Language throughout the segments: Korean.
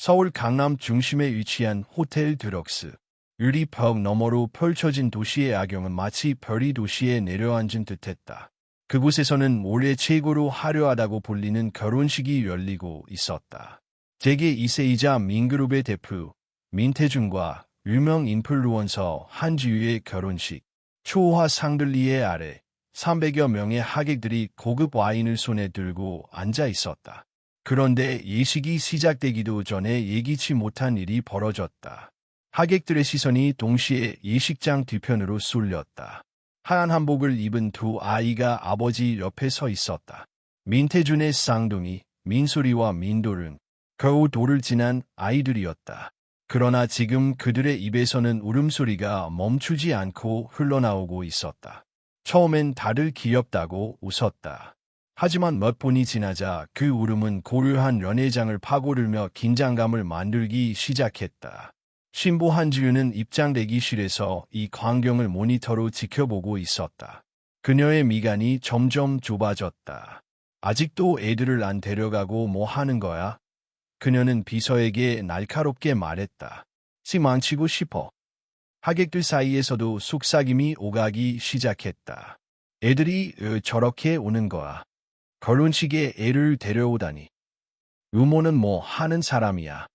서울 강남 중심에 위치한 호텔 드럭스. 유리벽 너머로 펼쳐진 도시의 야경은 마치 별이 도시에 내려앉은 듯했다. 그곳에서는 올해 최고로 화려하다고 불리는 결혼식이 열리고 있었다. 재계 2세이자 민그룹의 대표 민태준과 유명 인플루언서 한지우의 결혼식. 초호화 샹들리에 아래 300여 명의 하객들이 고급 와인을 손에 들고 앉아 있었다. 그런데 예식이 시작되기도 전에 예기치 못한 일이 벌어졌다. 하객들의 시선이 동시에 예식장 뒤편으로 쏠렸다. 하얀 한복을 입은 두 아이가 아버지 옆에 서 있었다. 민태준의 쌍둥이 민소리와 민돌은 겨우 돌을 지난 아이들이었다. 그러나 지금 그들의 입에서는 울음소리가 멈추지 않고 흘러나오고 있었다. 처음엔 다들 귀엽다고 웃었다. 하지만 몇 분이 지나자 그 울음은 고요한 연회장을 파고들며 긴장감을 만들기 시작했다. 신부 한지우는 입장 대기실에서 이 광경을 모니터로 지켜보고 있었다. 그녀의 미간이 점점 좁아졌다. 아직도 애들을 안 데려가고 뭐 하는 거야? 그녀는 비서에게 날카롭게 말했다. 망치고 싶어. 하객들 사이에서도 속삭임이 오가기 시작했다. 애들이 저렇게 오는 거야. 결혼식에 애를 데려오다니. 유모는 뭐 하는 사람이야.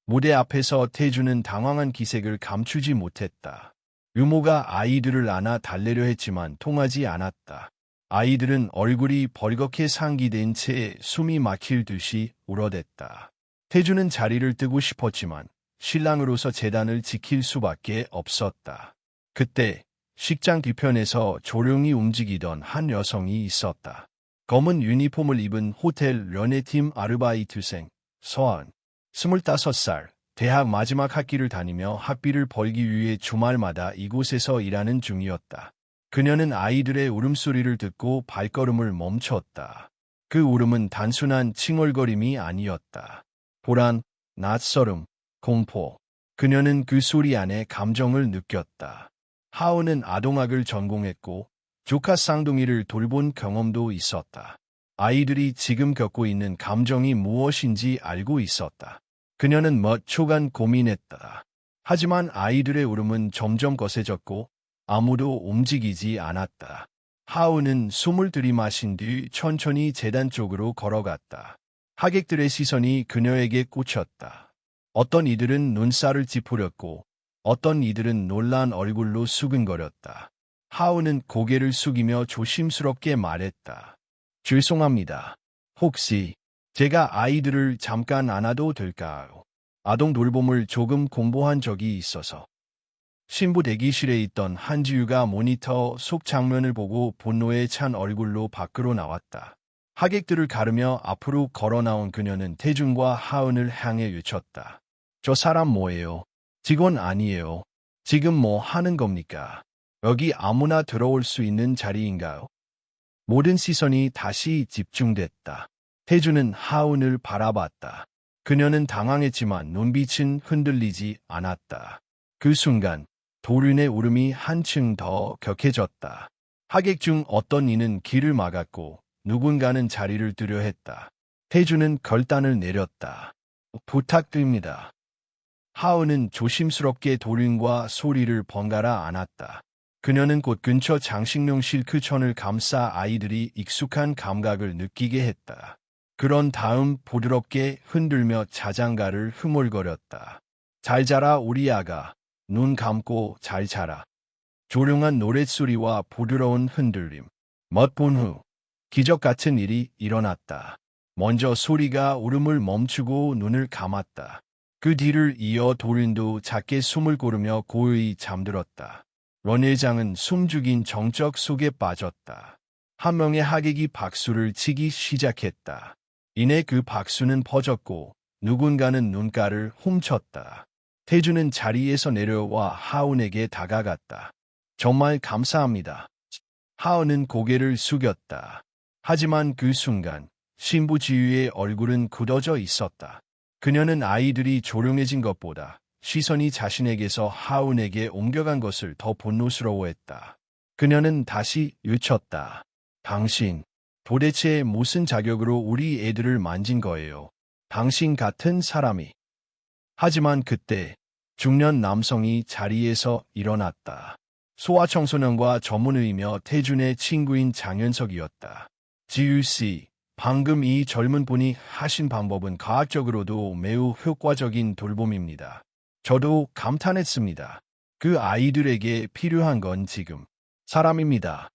무대 앞에서 태주는 당황한 기색을 감추지 못했다. 유모가 아이들을 안아 달래려 했지만 통하지 않았다. 아이들은 얼굴이 벌겋게 상기된 채 숨이 막힐 듯이 울어댔다. 태주는 자리를 뜨고 싶었지만 신랑으로서 재단을 지킬 수밖에 없었다. 그때 식장 뒤편에서 조용히 움직이던 한 여성이 있었다. 검은 유니폼을 입은 호텔 연애팀 아르바이트생 서한. 25살, 대학 마지막 학기를 다니며 학비를 벌기 위해 주말마다 이곳에서 일하는 중이었다. 그녀는 아이들의 울음소리를 듣고 발걸음을 멈췄다. 그 울음은 단순한 칭얼거림이 아니었다. 불안, 낯설음, 공포. 그녀는 그 소리 안에 감정을 느꼈다. 하은은 아동학을 전공했고 조카 쌍둥이를 돌본 경험도 있었다. 아이들이 지금 겪고 있는 감정이 무엇인지 알고 있었다. 그녀는 몇 초간 고민했다. 하지만 아이들의 울음은 점점 거세졌고 아무도 움직이지 않았다. 하은은 숨을 들이마신 뒤 천천히 재단 쪽으로 걸어갔다. 하객들의 시선이 그녀에게 꽂혔다. 어떤 이들은 눈살을 찌푸렸고 어떤 이들은 놀란 얼굴로 수근거렸다. 하은은 고개를 숙이며 조심스럽게 말했다. 죄송합니다. 혹시 제가 아이들을 잠깐 안아도 될까요? 아동 돌봄을 조금 공부한 적이 있어서. 신부 대기실에 있던 한지우가 모니터 속 장면을 보고 분노에 찬 얼굴로 밖으로 나왔다. 하객들을 가르며 앞으로 걸어 나온 그녀는 태준과 하은을 향해 외쳤다. 저 사람 뭐예요? 직원 아니에요. 지금 뭐 하는 겁니까? 여기 아무나 들어올 수 있는 자리인가요? 모든 시선이 다시 집중됐다. 태준은 하은을 바라봤다. 그녀는 당황했지만 눈빛은 흔들리지 않았다. 그 순간 도륜의 울음이 한층 더 격해졌다. 하객 중 어떤 이는 길을 막았고 누군가는 자리를 뜨려 했다. 태준은 결단을 내렸다. 부탁드립니다. 하은은 조심스럽게 도륜과 소리를 번갈아 안았다. 그녀는 꽃 근처 장식용 실크천을 감싸 아이들이 익숙한 감각을 느끼게 했다. 그런 다음 부드럽게 흔들며 자장가를 흐물거렸다. 잘 자라 우리 아가. 눈 감고 잘 자라. 조용한 노랫소리와 부드러운 흔들림. 몇 분 후 기적 같은 일이 일어났다. 먼저 소리가 울음을 멈추고 눈을 감았다. 그 뒤를 이어 도륜도 작게 숨을 고르며 고요히 잠들었다. 연회장은 숨죽인 정적 속에 빠졌다. 한 명의 하객이 박수를 치기 시작했다. 이내 그 박수는 퍼졌고 누군가는 눈가를 훔쳤다. 태준은 자리에서 내려와 하은에게 다가갔다. 정말 감사합니다. 하은은 고개를 숙였다. 하지만 그 순간 신부 지유의 얼굴은 굳어져 있었다. 그녀는 아이들이 조용해진 것보다 시선이 자신에게서 하은에게 옮겨간 것을 더 분노스러워했다. 그녀는 다시 외쳤다. 당신, 도대체 무슨 자격으로 우리 애들을 만진 거예요? 당신 같은 사람이. 하지만 그때 중년 남성이 자리에서 일어났다. 소아청소년과 전문의이며 태준의 친구인 장현석이었다. 지율씨, 방금 이 젊은 분이 하신 방법은 과학적으로도 매우 효과적인 돌봄입니다. 저도 감탄했습니다. 그 아이들에게 필요한 건 지금 사람입니다.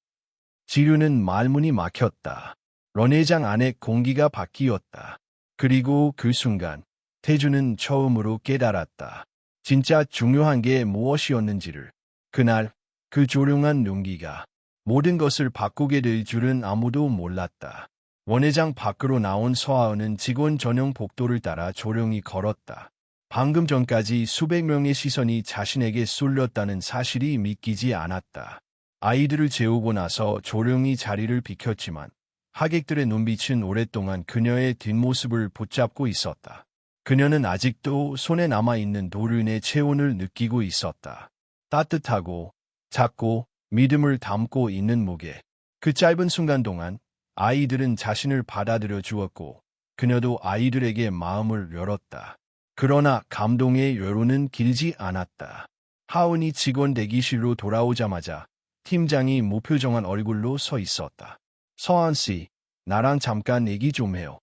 지류는 말문이 막혔다. 런회장 안에 공기가 바뀌었다. 그리고 그 순간 태주는 처음으로 깨달았다. 진짜 중요한 게 무엇이었는지를. 그날 그 조용한 용기가 모든 것을 바꾸게 될 줄은 아무도 몰랐다. 원회장 밖으로 나온 서하은은 직원 전용 복도를 따라 조용히 걸었다. 방금 전까지 수백 명의 시선이 자신에게 쏠렸다는 사실이 믿기지 않았다. 아이들을 재우고 나서 조용히 자리를 비켰지만 하객들의 눈빛은 오랫동안 그녀의 뒷모습을 붙잡고 있었다. 그녀는 아직도 손에 남아있는 도륜의 체온을 느끼고 있었다. 따뜻하고 작고 믿음을 담고 있는 무게. 그 짧은 순간 동안 아이들은 자신을 받아들여 주었고 그녀도 아이들에게 마음을 열었다. 그러나 감동의 여론은 길지 않았다. 하은이 직원 대기실로 돌아오자마자 팀장이 무표정한 얼굴로 서 있었다. 서한 씨, 나랑 잠깐 얘기 좀 해요.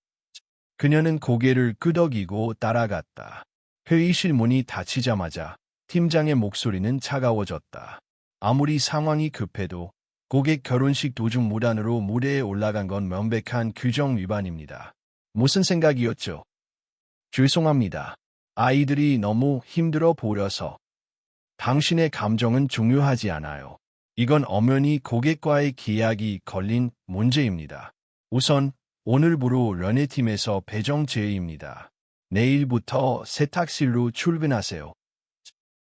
그녀는 고개를 끄덕이고 따라갔다. 회의실 문이 닫히자마자 팀장의 목소리는 차가워졌다. 아무리 상황이 급해도 고객 결혼식 도중 무단으로 무대에 올라간 건 명백한 규정 위반입니다. 무슨 생각이었죠? 죄송합니다. 아이들이 너무 힘들어 보여서. 당신의 감정은 중요하지 않아요. 이건 엄연히 고객과의 계약이 걸린 문제입니다. 우선 오늘부로 런회팀에서 배정 제의입니다. 내일부터 세탁실로 출근하세요.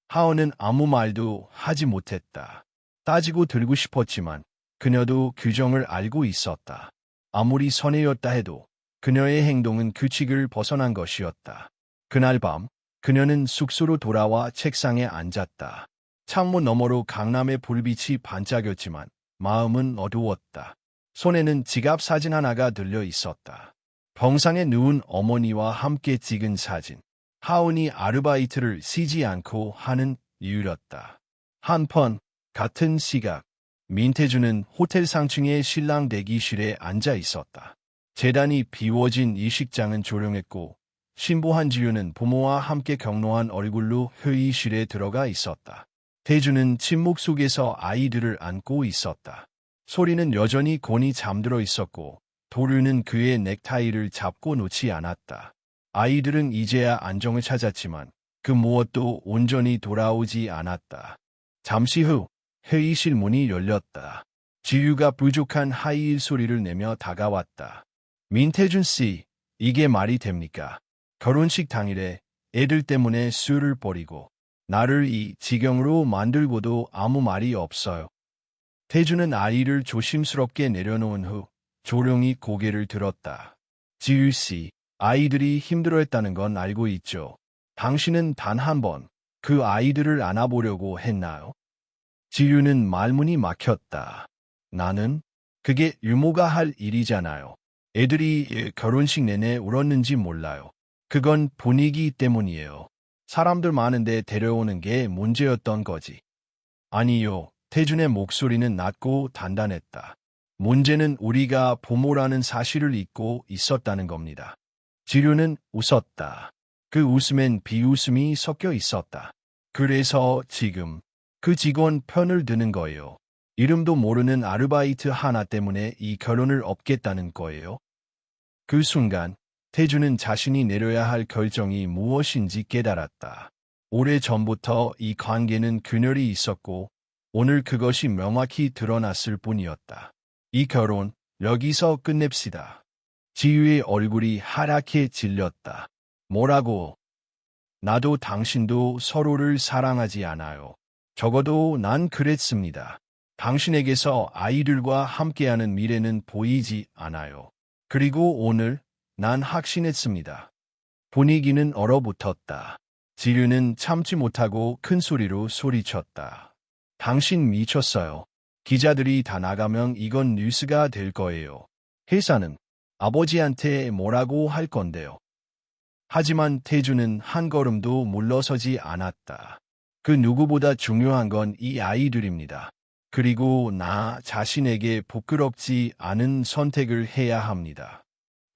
하은은 아무 말도 하지 못했다. 따지고 들고 싶었지만 그녀도 규정을 알고 있었다. 아무리 선의였다 해도 그녀의 행동은 규칙을 벗어난 것이었다. 그날 밤 그녀는 숙소로 돌아와 책상에 앉았다. 창문 너머로 강남의 불빛이 반짝였지만 마음은 어두웠다. 손에는 지갑 사진 하나가 들려 있었다. 병상에 누운 어머니와 함께 찍은 사진. 하은이 아르바이트를 쉬지 않고 하는 이유였다. 한편 같은 시각 민태주는 호텔 상층의 신랑 대기실에 앉아 있었다. 재단이 비워진 이 식장은 조용했고 신부 한지윤은 부모와 함께 격노한 얼굴로 회의실에 들어가 있었다. 태주는 침묵 속에서 아이들을 안고 있었다. 소리는 여전히 곤히 잠들어 있었고 도류는 그의 넥타이를 잡고 놓지 않았다. 아이들은 이제야 안정을 찾았지만 그 무엇도 온전히 돌아오지 않았다. 잠시 후 회의실 문이 열렸다. 지유가 부족한 하이힐 소리를 내며 다가왔다. 민태준 씨, 이게 말이 됩니까? 결혼식 당일에 애들 때문에 술을 버리고 나를 이 지경으로 만들고도 아무 말이 없어요. 태주는 아이를 조심스럽게 내려놓은 후 조용히 고개를 들었다. 지유 씨, 아이들이 힘들어했다는 건 알고 있죠. 당신은 단 한 번 그 아이들을 안아보려고 했나요? 지유는 말문이 막혔다. 나는 그게 유모가 할 일이잖아요. 애들이 결혼식 내내 울었는지 몰라요. 그건 분위기 때문이에요. 사람들 많은데 데려오는 게 문제였던 거지. 아니요. 태준의 목소리는 낮고 단단했다. 문제는 우리가 부모라는 사실을 잊고 있었다는 겁니다. 지류는 웃었다. 그 웃음엔 비웃음이 섞여 있었다. 그래서 지금 그 직원 편을 드는 거예요. 이름도 모르는 아르바이트 하나 때문에 이 결혼을 업겠다는 거예요. 그 순간 태주는 자신이 내려야 할 결정이 무엇인지 깨달았다. 오래전부터 이 관계는 균열이 있었고 오늘 그것이 명확히 드러났을 뿐이었다. 이 결혼 여기서 끝냅시다. 지유의 얼굴이 하얗게 질렸다. 뭐라고? 나도 당신도 서로를 사랑하지 않아요. 적어도 난 그랬습니다. 당신에게서 아이들과 함께하는 미래는 보이지 않아요. 그리고 오늘 난 확신했습니다. 분위기는 얼어붙었다. 지류는 참지 못하고 큰 소리로 소리쳤다. 당신 미쳤어요. 기자들이 다 나가면 이건 뉴스가 될 거예요. 회사는 아버지한테 뭐라고 할 건데요. 하지만 태주는 한 걸음도 물러서지 않았다. 그 누구보다 중요한 건 이 아이들입니다. 그리고 나 자신에게 부끄럽지 않은 선택을 해야 합니다.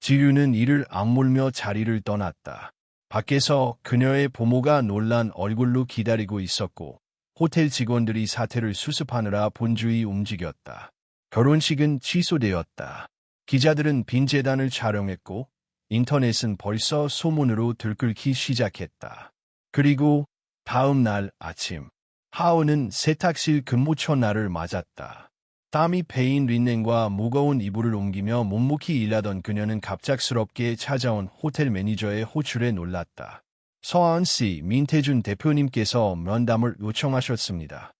지유는 이를 악물며 자리를 떠났다. 밖에서 그녀의 부모가 놀란 얼굴로 기다리고 있었고 호텔 직원들이 사태를 수습하느라 분주히 움직였다. 결혼식은 취소되었다. 기자들은 빈 재단을 촬영했고 인터넷은 벌써 소문으로 들끓기 시작했다. 그리고 다음 날 아침, 하은은 세탁실 근무 첫날을 맞았다. 땀이 패인 린넨과 무거운 이불을 옮기며 묵묵히 일하던 그녀는 갑작스럽게 찾아온 호텔 매니저의 호출에 놀랐다. 서하은 씨, 민태준 대표님께서 면담을 요청하셨습니다.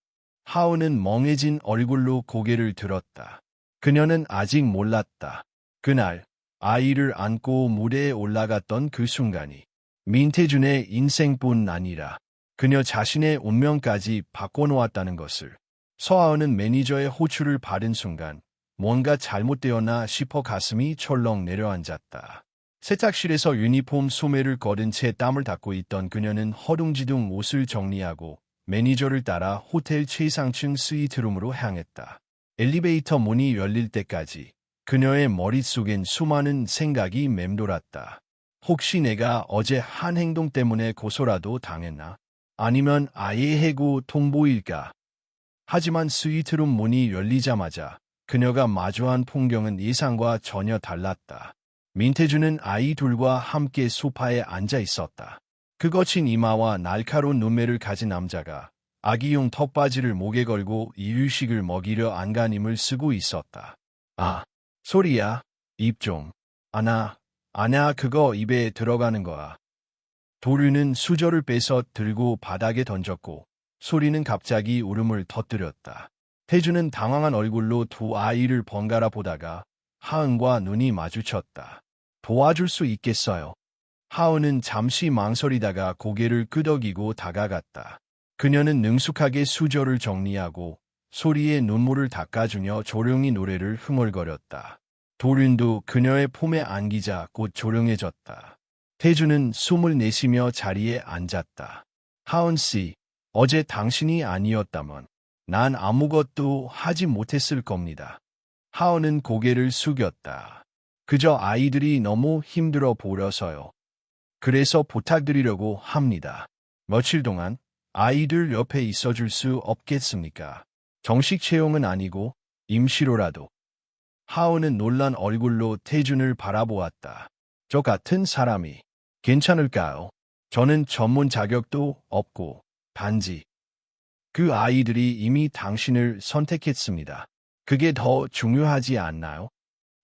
하은은 멍해진 얼굴로 고개를 들었다. 그녀는 아직 몰랐다. 그날 아이를 안고 무대에 올라갔던 그 순간이 민태준의 인생뿐 아니라 그녀 자신의 운명까지 바꿔놓았다는 것을. 서하은은 매니저의 호출을 받은 순간 뭔가 잘못되었나 싶어 가슴이 철렁 내려앉았다. 세탁실에서 유니폼 소매를 거둔 채 땀을 닦고 있던 그녀는 허둥지둥 옷을 정리하고 매니저를 따라 호텔 최상층 스위트룸으로 향했다. 엘리베이터 문이 열릴 때까지 그녀의 머릿속엔 수많은 생각이 맴돌았다. 혹시 내가 어제 한 행동 때문에 고소라도 당했나? 아니면 아예 해고 통보일까? 하지만 스위트룸 문이 열리자마자 그녀가 마주한 풍경은 예상과 전혀 달랐다. 민태준은 아이 둘과 함께 소파에 앉아 있었다. 그 거친 이마와 날카로운 눈매를 가진 남자가 아기용 턱바지를 목에 걸고 이유식을 먹이려 안간힘을 쓰고 있었다. 아, 소리야. 입 좀. 아냐, 그거 입에 들어가는 거야. 도류는 수저를 빼서 들고 바닥에 던졌고 소리는 갑자기 울음을 터뜨렸다. 태주는 당황한 얼굴로 두 아이를 번갈아 보다가 하은과 눈이 마주쳤다. 도와줄 수 있겠어요? 하은은 잠시 망설이다가 고개를 끄덕이고 다가갔다. 그녀는 능숙하게 수저를 정리하고 소리에 눈물을 닦아주며 조용히 노래를 흥얼거렸다. 도륜도 그녀의 품에 안기자 곧 조용해졌다. 태주는 숨을 내쉬며 자리에 앉았다. 하은 씨, 어제 당신이 아니었다면 난 아무것도 하지 못했을 겁니다. 하은은 고개를 숙였다. 그저 아이들이 너무 힘들어 보여서요. 그래서 부탁드리려고 합니다. 며칠 동안 아이들 옆에 있어줄 수 없겠습니까? 정식 채용은 아니고 임시로라도. 하은은 놀란 얼굴로 태준을 바라보았다. 저 같은 사람이 괜찮을까요? 저는 전문 자격도 없고 단지 그 아이들이 이미 당신을 선택했습니다. 그게 더 중요하지 않나요?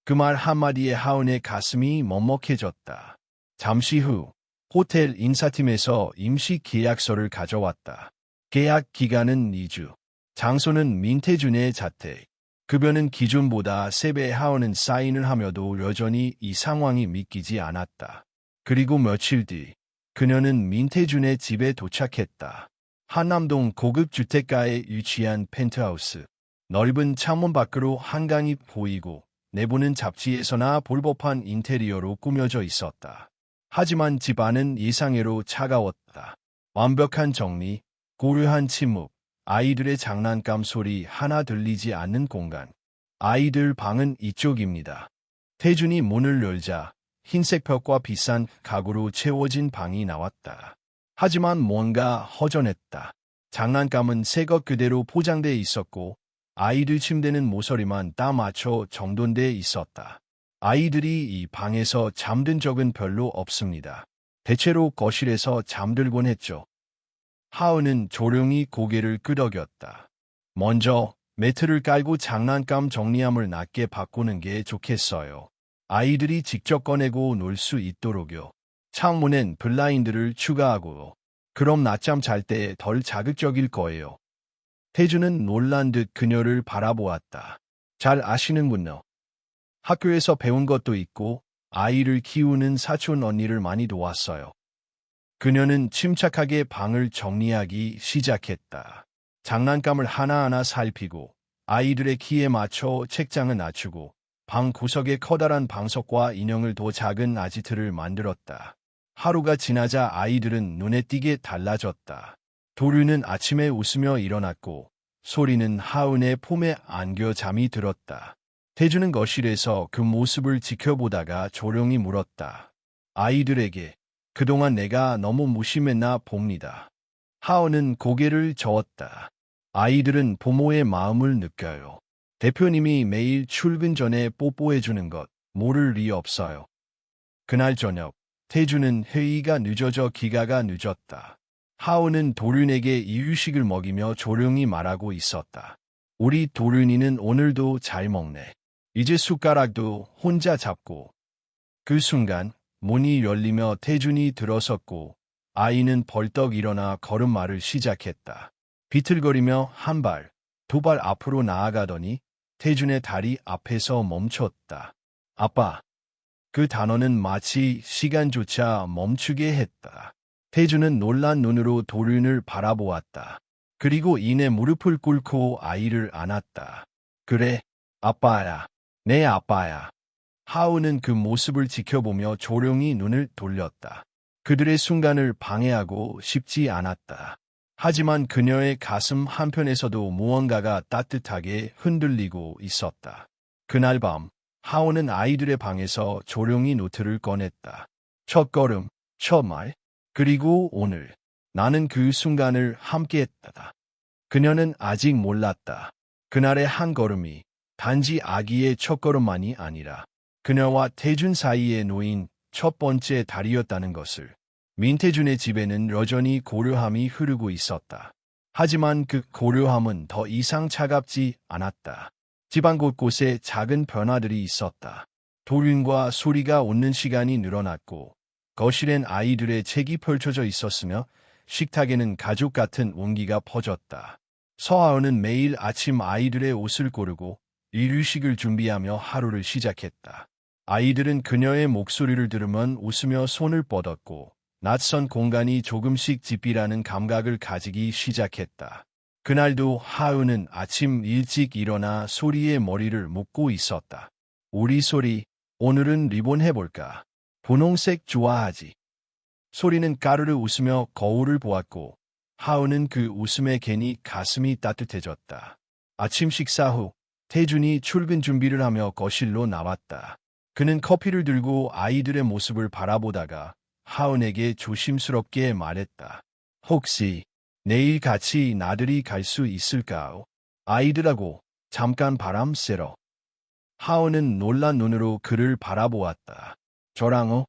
그 말 한마디에 하은의 가슴이 먹먹해졌다. 잠시 후 호텔 인사팀에서 임시 계약서를 가져왔다. 계약 기간은 2주. 장소는 민태준의 자택. 급여는 기존보다 3배. 하은은 사인을 하며도 여전히 이 상황이 믿기지 않았다. 그리고 며칠 뒤 그녀는 민태준의 집에 도착했다. 한남동 고급 주택가에 위치한 펜트하우스. 넓은 창문 밖으로 한강이 보이고 내부는 잡지에서나 볼 법한 인테리어로 꾸며져 있었다. 하지만 집 안은 예상외로 차가웠다. 완벽한 정리, 고요한 침묵, 아이들의 장난감 소리 하나 들리지 않는 공간. 아이들 방은 이쪽입니다. 태준이 문을 열자 흰색 벽과 비싼 가구로 채워진 방이 나왔다. 하지만 뭔가 허전했다. 장난감은 새 것 그대로 포장돼 있었고 아이들 침대는 모서리만 딱 맞춰 정돈돼 있었다. 아이들이 이 방에서 잠든 적은 별로 없습니다. 대체로 거실에서 잠들곤 했죠. 하은은 조용히 고개를 끄덕였다. 먼저 매트를 깔고 장난감 정리함을 낮게 바꾸는 게 좋겠어요. 아이들이 직접 꺼내고 놀 수 있도록요. 창문엔 블라인드를 추가하고요. 그럼 낮잠 잘 때 덜 자극적일 거예요. 태주는 놀란 듯 그녀를 바라보았다. 잘 아시는군요. 학교에서 배운 것도 있고 아이를 키우는 사촌 언니를 많이 도왔어요. 그녀는 침착하게 방을 정리하기 시작했다. 장난감을 하나하나 살피고 아이들의 키에 맞춰 책장을 낮추고 방 구석에 커다란 방석과 인형을 더 작은 아지트를 만들었다. 하루가 지나자 아이들은 눈에 띄게 달라졌다. 도류는 아침에 웃으며 일어났고 소리는 하은의 폼에 안겨 잠이 들었다. 태주는 거실에서 그 모습을 지켜보다가 조용히 물었다. 아이들에게 그동안 내가 너무 무심했나 봅니다. 하은은 고개를 저었다. 아이들은 부모의 마음을 느껴요. 대표님이 매일 출근 전에 뽀뽀해주는 것 모를 리 없어요. 그날 저녁 태주는 회의가 늦어져 기가가 늦었다. 하은은 도륜에게 이유식을 먹이며 조용히 말하고 있었다. 우리 도륜이는 오늘도 잘 먹네. 이제 숟가락도 혼자 잡고. 그 순간 문이 열리며 태준이 들어섰고 아이는 벌떡 일어나 걸음마를 시작했다. 비틀거리며 한 발, 두 발 앞으로 나아가더니 태준의 다리 앞에서 멈췄다. 아빠. 그 단어는 마치 시간조차 멈추게 했다. 태준은 놀란 눈으로 도륜을 바라보았다. 그리고 이내 무릎을 꿇고 아이를 안았다. 그래, 아빠야. 내 아빠야. 하은은 그 모습을 지켜보며 조용히 눈을 돌렸다. 그들의 순간을 방해하고 싶지 않았다. 하지만 그녀의 가슴 한편에서도 무언가가 따뜻하게 흔들리고 있었다. 그날 밤, 하은은 아이들의 방에서 조용히 노트를 꺼냈다. 첫 걸음, 첫 말, 그리고 오늘 나는 그 순간을 함께했다. 그녀는 아직 몰랐다. 그날의 한 걸음이 단지 아기의 첫걸음만이 아니라 그녀와 태준 사이에 놓인 첫 번째 달이었다는 것을. 민태준의 집에는 여전히 고요함이 흐르고 있었다. 하지만 그 고요함은 더 이상 차갑지 않았다. 집안 곳곳에 작은 변화들이 있었다. 도륜과 소리가 웃는 시간이 늘어났고 거실엔 아이들의 책이 펼쳐져 있었으며 식탁에는 가족 같은 온기가 퍼졌다. 서하은은 매일 아침 아이들의 옷을 고르고 이유식을 준비하며 하루를 시작했다. 아이들은 그녀의 목소리를 들으면 웃으며 손을 뻗었고 낯선 공간이 조금씩 집이라는 감각을 가지기 시작했다. 그날도 하은은 아침 일찍 일어나 소리의 머리를 묶고 있었다. 우리 소리, 오늘은 리본 해볼까? 분홍색 좋아하지? 소리는 까르르 웃으며 거울을 보았고 하은은 그 웃음에 괜히 가슴이 따뜻해졌다. 아침 식사 후 태준이 출근 준비를 하며 거실로 나왔다. 그는 커피를 들고 아이들의 모습을 바라보다가 하은에게 조심스럽게 말했다. 혹시 내일 같이 나들이 갈 수 있을까요? 아이들하고 잠깐 바람 쐬러. 하은은 놀란 눈으로 그를 바라보았다. 저랑요?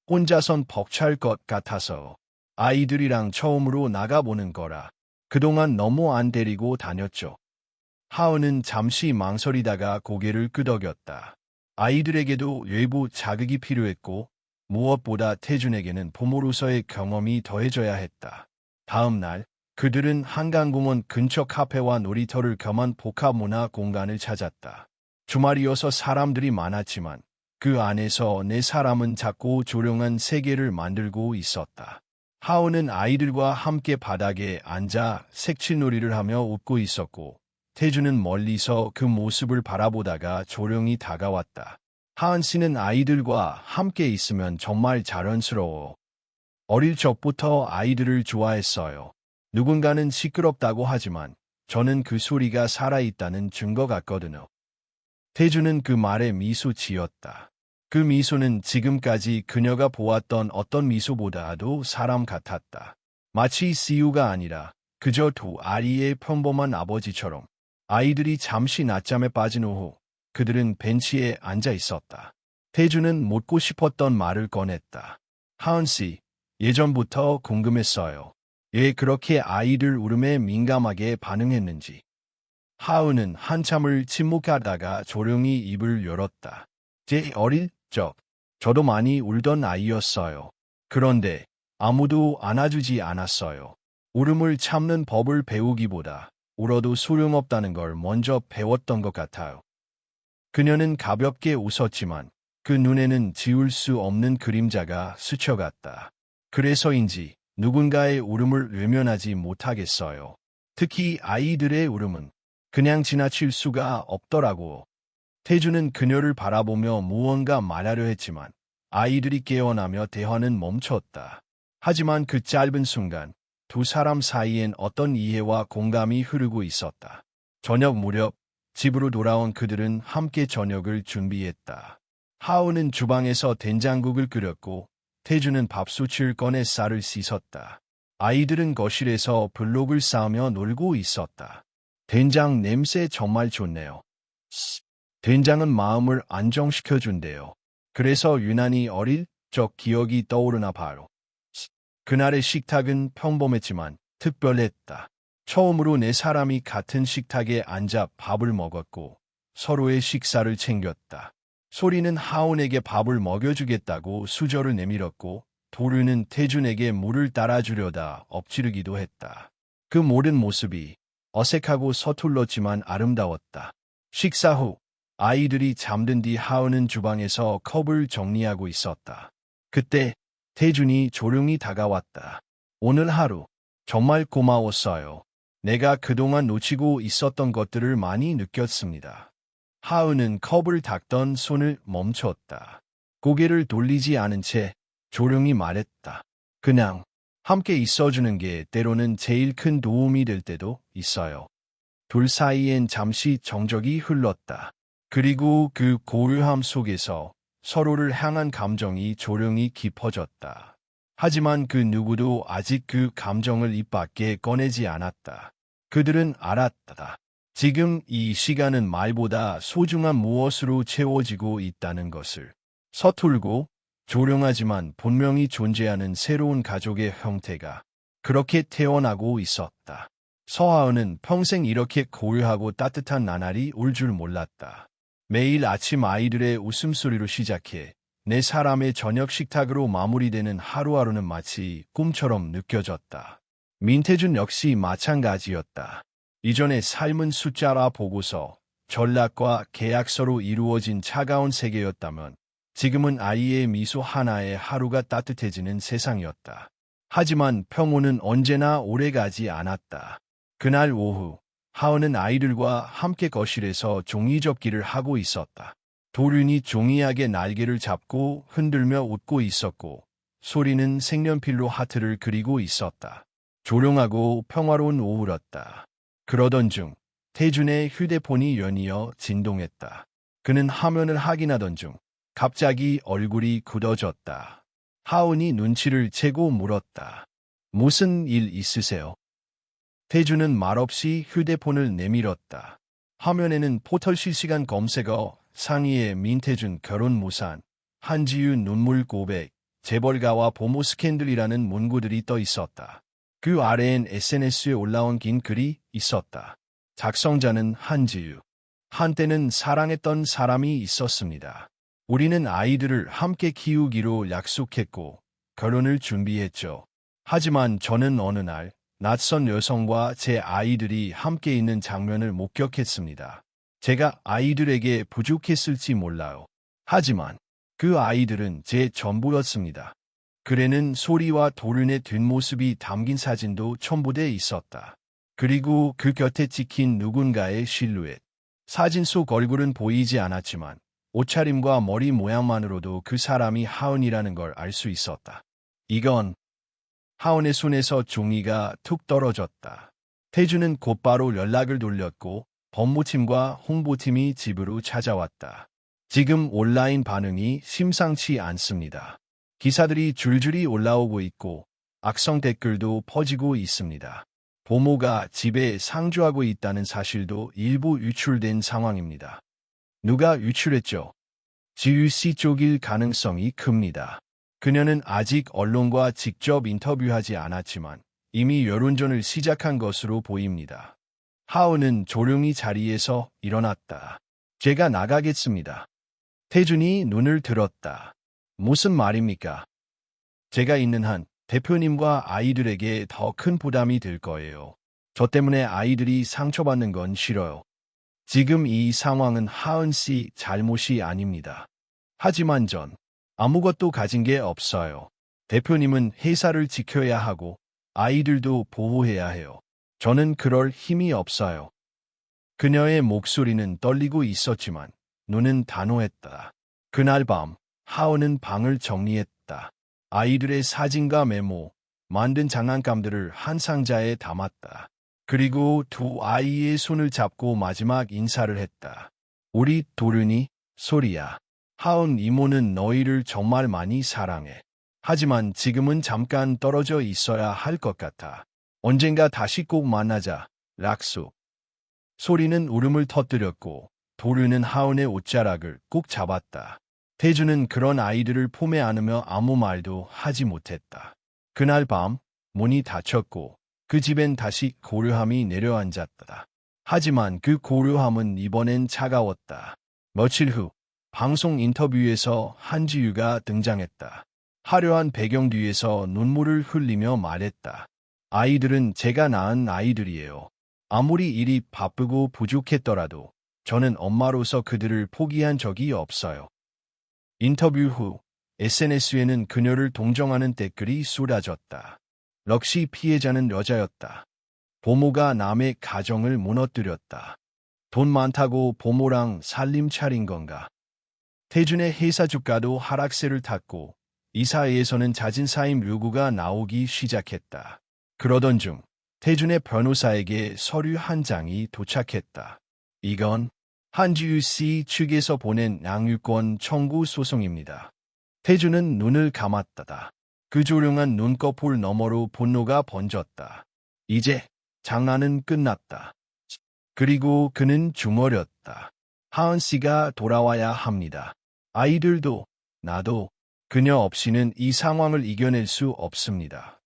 혼자선 벅찰 것 같아서. 아이들이랑 처음으로 나가보는 거라. 그동안 너무 안 데리고 다녔죠. 하은은 잠시 망설이다가 고개를 끄덕였다. 아이들에게도 외부 자극이 필요했고 무엇보다 태준에게는 부모로서의 경험이 더해져야 했다. 다음 날 그들은 한강공원 근처 카페와 놀이터를 겸한 복합문화 공간을 찾았다. 주말이어서 사람들이 많았지만 그 안에서 네 사람은 작고 조용한 세계를 만들고 있었다. 하은은 아이들과 함께 바닥에 앉아 색칠놀이를 하며 웃고 있었고 태준은 멀리서 그 모습을 바라보다가 조용히 다가왔다. 하은 씨는 아이들과 함께 있으면 정말 자연스러워. 어릴 적부터 아이들을 좋아했어요. 누군가는 시끄럽다고 하지만 저는 그 소리가 살아있다는 증거 같거든요. 태준은 그 말에 미소 지었다. 그 미소는 지금까지 그녀가 보았던 어떤 미소보다도 사람 같았다. 마치 CU가 아니라 그저 두 아이의 평범한 아버지처럼. 아이들이 잠시 낮잠에 빠진 오후 그들은 벤치에 앉아 있었다. 태준은 묻고 싶었던 말을 꺼냈다. 하은 씨, 예전부터 궁금했어요. 왜 그렇게 아이들 울음에 민감하게 반응했는지. 하은은 한참을 침묵하다가 조용히 입을 열었다. 제 어릴 적, 저도 많이 울던 아이였어요. 그런데 아무도 안아주지 않았어요. 울음을 참는 법을 배우기보다 울어도 소용없다는 걸 먼저 배웠던 것 같아요. 그녀는 가볍게 웃었지만 그 눈에는 지울 수 없는 그림자가 스쳐갔다. 그래서인지 누군가의 울음을 외면하지 못하겠어요. 특히 아이들의 울음은 그냥 지나칠 수가 없더라고. 태준은 그녀를 바라보며 무언가 말하려 했지만 아이들이 깨어나며 대화는 멈췄다. 하지만 그 짧은 순간 두 사람 사이엔 어떤 이해와 공감이 흐르고 있었다. 저녁 무렵 집으로 돌아온 그들은 함께 저녁을 준비했다. 하우는 주방에서 된장국을 끓였고 태주는 밥솥을 꺼내 쌀을 씻었다. 아이들은 거실에서 블록을 쌓으며 놀고 있었다. 된장 냄새 정말 좋네요. 된장은 마음을 안정시켜준대요. 그래서 유난히 어릴 적 기억이 떠오르나 봐요. 그날의 식탁은 평범했지만 특별했다. 처음으로 네 사람이 같은 식탁에 앉아 밥을 먹었고 서로의 식사를 챙겼다. 소리는 하온에게 밥을 먹여주겠다고 수저를 내밀었고 도르는 태준에게 물을 따라주려다 엎지르기도 했다. 그 모든 모습이 어색하고 서툴렀지만 아름다웠다. 식사 후 아이들이 잠든 뒤 하온은 주방에서 컵을 정리하고 있었다. 그때 태준이 조용히 다가왔다. 오늘 하루 정말 고마웠어요. 내가 그동안 놓치고 있었던 것들을 많이 느꼈습니다. 하은은 컵을 닦던 손을 멈췄다. 고개를 돌리지 않은 채 조용히 말했다. 그냥 함께 있어주는 게 때로는 제일 큰 도움이 될 때도 있어요. 둘 사이엔 잠시 정적이 흘렀다. 그리고 그 고요함 속에서 서로를 향한 감정이 조용히 깊어졌다. 하지만 그 누구도 아직 그 감정을 입 밖에 꺼내지 않았다. 그들은 알았다. 지금 이 시간은 말보다 소중한 무엇으로 채워지고 있다는 것을. 서툴고 조용하지만 분명히 존재하는 새로운 가족의 형태가 그렇게 태어나고 있었다. 서하은은 평생 이렇게 고요하고 따뜻한 나날이 올 줄 몰랐다. 매일 아침 아이들의 웃음소리로 시작해 네 사람의 저녁 식탁으로 마무리되는 하루하루는 마치 꿈처럼 느껴졌다. 민태준 역시 마찬가지였다. 이전의 삶은 숫자라 보고서, 전략과 계약서로 이루어진 차가운 세계였다면 지금은 아이의 미소 하나에 하루가 따뜻해지는 세상이었다. 하지만 평온은 언제나 오래가지 않았다. 그날 오후, 하은은 아이들과 함께 거실에서 종이접기를 하고 있었다. 도륜이 종이하게 날개를 잡고 흔들며 웃고 있었고 소리는 색연필로 하트를 그리고 있었다. 조용하고 평화로운 오후였다. 그러던 중 태준의 휴대폰이 연이어 진동했다. 그는 화면을 확인하던 중 갑자기 얼굴이 굳어졌다. 하은이 눈치를 채고 물었다. 무슨 일 있으세요? 태준은 말없이 휴대폰을 내밀었다. 화면에는 포털 실시간 검색어 상위에 민태준 결혼 무산, 한지유 눈물 고백, 재벌가와 보모 스캔들이라는 문구들이 떠 있었다. 그 아래엔 SNS에 올라온 긴 글이 있었다. 작성자는 한지유. 한때는 사랑했던 사람이 있었습니다. 우리는 아이들을 함께 키우기로 약속했고 결혼을 준비했죠. 하지만 저는 어느 날 낯선 여성과 제 아이들이 함께 있는 장면을 목격했습니다. 제가 아이들에게 부족했을지 몰라요. 하지만 그 아이들은 제 전부였습니다. 글에는 소리와 도른의 뒷모습이 담긴 사진도 첨부돼 있었다. 그리고 그 곁에 찍힌 누군가의 실루엣. 사진 속 얼굴은 보이지 않았지만 옷차림과 머리 모양만으로도 그 사람이 하은이라는 걸 알 수 있었다. 이건 하은의 손에서 종이가 툭 떨어졌다. 태준은 곧바로 연락을 돌렸고 법무팀과 홍보팀이 집으로 찾아왔다. 지금 온라인 반응이 심상치 않습니다. 기사들이 줄줄이 올라오고 있고 악성 댓글도 퍼지고 있습니다. 보모가 집에 상주하고 있다는 사실도 일부 유출된 상황입니다. 누가 유출했죠? 지유 씨 쪽일 가능성이 큽니다. 그녀는 아직 언론과 직접 인터뷰하지 않았지만 이미 여론전을 시작한 것으로 보입니다. 하은은 조용히 자리에서 일어났다. 제가 나가겠습니다. 태준이 눈을 들었다. 무슨 말입니까? 제가 있는 한 대표님과 아이들에게 더 큰 부담이 될 거예요. 저 때문에 아이들이 상처받는 건 싫어요. 지금 이 상황은 하은 씨 잘못이 아닙니다. 하지만 전 아무것도 가진 게 없어요. 대표님은 회사를 지켜야 하고 아이들도 보호해야 해요. 저는 그럴 힘이 없어요. 그녀의 목소리는 떨리고 있었지만 눈은 단호했다. 그날 밤 하은은 방을 정리했다. 아이들의 사진과 메모, 만든 장난감들을 한 상자에 담았다. 그리고 두 아이의 손을 잡고 마지막 인사를 했다. 우리 도륜이, 소리야. 하은 이모는 너희를 정말 많이 사랑해. 하지만 지금은 잠깐 떨어져 있어야 할 것 같아. 언젠가 다시 꼭 만나자. 약속. 소리는 울음을 터뜨렸고 도륜은 하은의 옷자락을 꼭 잡았다. 태주는 그런 아이들을 품에 안으며 아무 말도 하지 못했다. 그날 밤 문이 닫혔고 그 집엔 다시 고요함이 내려앉았다. 하지만 그 고요함은 이번엔 차가웠다. 며칠 후 방송 인터뷰에서 한지유가 등장했다. 화려한 배경 뒤에서 눈물을 흘리며 말했다. 아이들은 제가 낳은 아이들이에요. 아무리 일이 바쁘고 부족했더라도 저는 엄마로서 그들을 포기한 적이 없어요. 인터뷰 후 SNS에는 그녀를 동정하는 댓글이 쏟아졌다. 역시 피해자는 여자였다. 보모가 남의 가정을 무너뜨렸다. 돈 많다고 보모랑 살림 차린 건가? 태준의 회사 주가도 하락세를 탔고 이 사이에서는 잦은 사임 요구가 나오기 시작했다. 그러던 중 태준의 변호사에게 서류 한 장이 도착했다. 이건 한지유 씨 측에서 보낸 양육권 청구 소송입니다. 태준은 눈을 감았다. 그 조용한 눈꺼풀 너머로 분노가 번졌다. 이제 장난은 끝났다. 그리고 그는 중얼였다. 하은 씨가 돌아와야 합니다. 아이들도, 나도, 그녀 없이는 이 상황을 이겨낼 수 없습니다.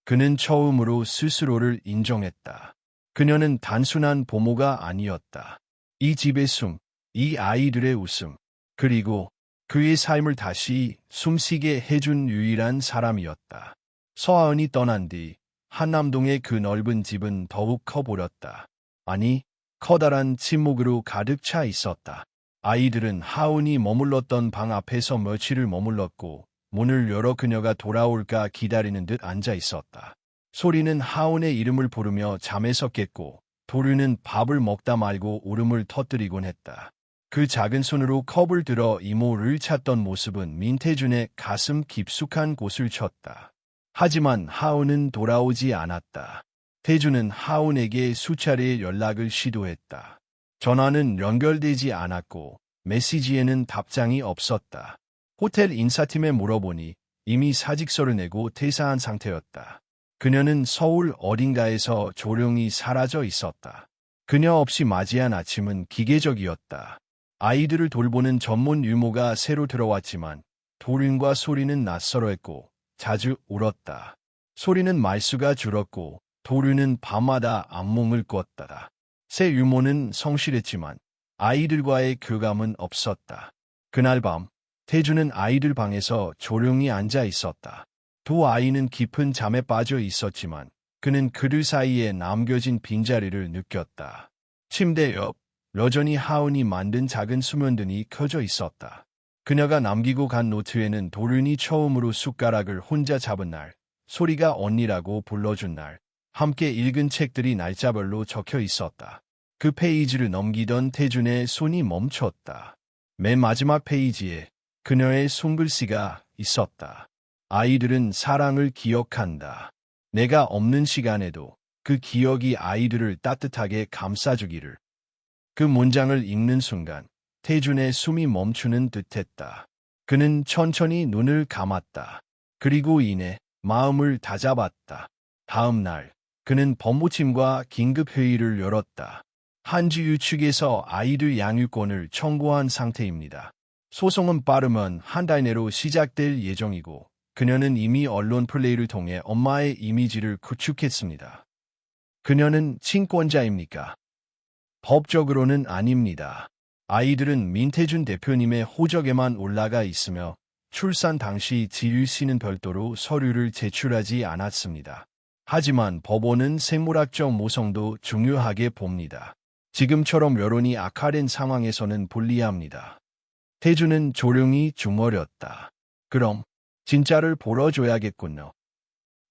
그는 처음으로 스스로를 인정했다. 그녀는 단순한 보모가 아니었다. 이 집의 숨, 이 아이들의 웃음, 그리고 그의 삶을 다시 숨쉬게 해준 유일한 사람이었다. 서하은이 떠난 뒤 한남동의 그 넓은 집은 더욱 커보렸다. 아니, 커다란 침묵으로 가득 차 있었다. 아이들은 하은이 머물렀던 방 앞에서 며칠을 머물렀고 문을 열어 그녀가 돌아올까 기다리는 듯 앉아 있었다. 소리는 하은의 이름을 부르며 잠에서 깼고 도류는 밥을 먹다 말고 울음을 터뜨리곤 했다. 그 작은 손으로 컵을 들어 이모를 찾던 모습은 민태준의 가슴 깊숙한 곳을 쳤다. 하지만 하은은 돌아오지 않았다. 태준은 하은에게 수차례 연락을 시도했다. 전화는 연결되지 않았고 메시지에는 답장이 없었다. 호텔 인사팀에 물어보니 이미 사직서를 내고 퇴사한 상태였다. 그녀는 서울 어딘가에서 조용히 사라져 있었다. 그녀 없이 맞이한 아침은 기계적이었다. 아이들을 돌보는 전문 유모가 새로 들어왔지만 도륜과 소리는 낯설어했고 자주 울었다. 소리는 말수가 줄었고 도륜은 밤마다 악몽을 꿨다. 새 유모는 성실했지만 아이들과의 교감은 없었다. 그날 밤 태주는 아이들 방에서 조용히 앉아 있었다. 두 아이는 깊은 잠에 빠져 있었지만 그는 그들 사이에 남겨진 빈자리를 느꼈다. 침대 옆 여전히 하은이 만든 작은 수면등이 켜져 있었다. 그녀가 남기고 간 노트에는 도륜이 처음으로 숟가락을 혼자 잡은 날, 소리가 언니라고 불러준 날, 함께 읽은 책들이 날짜별로 적혀 있었다. 그 페이지를 넘기던 태준의 손이 멈췄다. 맨 마지막 페이지에 그녀의 손글씨가 있었다. 아이들은 사랑을 기억한다. 내가 없는 시간에도 그 기억이 아이들을 따뜻하게 감싸주기를. 그 문장을 읽는 순간 태준의 숨이 멈추는 듯했다. 그는 천천히 눈을 감았다. 그리고 이내 마음을 다잡았다. 다음 날 그는 법무팀과 긴급회의를 열었다. 한지유 측에서 아이들 양육권을 청구한 상태입니다. 소송은 빠르면 한 달 내로 시작될 예정이고 그녀는 이미 언론 플레이를 통해 엄마의 이미지를 구축했습니다. 그녀는 친권자입니까? 법적으로는 아닙니다. 아이들은 민태준 대표님의 호적에만 올라가 있으며 출산 당시 지유 씨는 별도로 서류를 제출하지 않았습니다. 하지만 법원은 생물학적 모성도 중요하게 봅니다. 지금처럼 여론이 악화된 상황에서는 불리합니다. 태준은 조용히 중얼였다. 그럼 진짜를 보러줘야겠군요.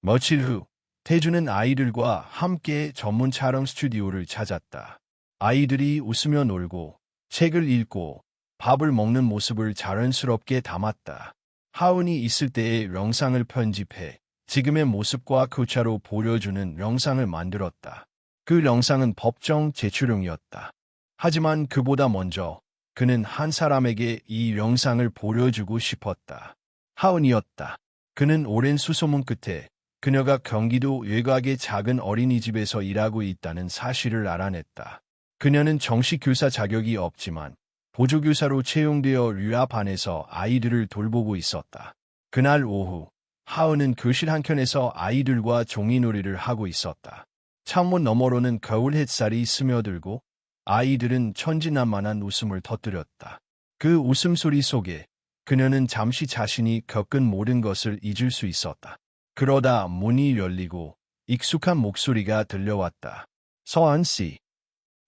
며칠 후 태준은 아이들과 함께 전문 촬영 스튜디오를 찾았다. 아이들이 웃으며 놀고 책을 읽고 밥을 먹는 모습을 자연스럽게 담았다. 하은이 있을 때의 영상을 편집해 지금의 모습과 교차로 보여주는 영상을 만들었다. 그 영상은 법정 제출용이었다. 하지만 그보다 먼저 그는 한 사람에게 이 영상을 보여주고 싶었다. 하은이었다. 그는 오랜 수소문 끝에 그녀가 경기도 외곽의 작은 어린이집에서 일하고 있다는 사실을 알아냈다. 그녀는 정식 교사 자격이 없지만 보조교사로 채용되어 유아반에서 아이들을 돌보고 있었다. 그날 오후, 하은은 교실 한켠에서 아이들과 종이놀이를 하고 있었다. 창문 너머로는 겨울 햇살이 스며들고 아이들은 천진난만한 웃음을 터뜨렸다. 그 웃음소리 속에 그녀는 잠시 자신이 겪은 모든 것을 잊을 수 있었다. 그러다 문이 열리고 익숙한 목소리가 들려왔다. 서한 씨.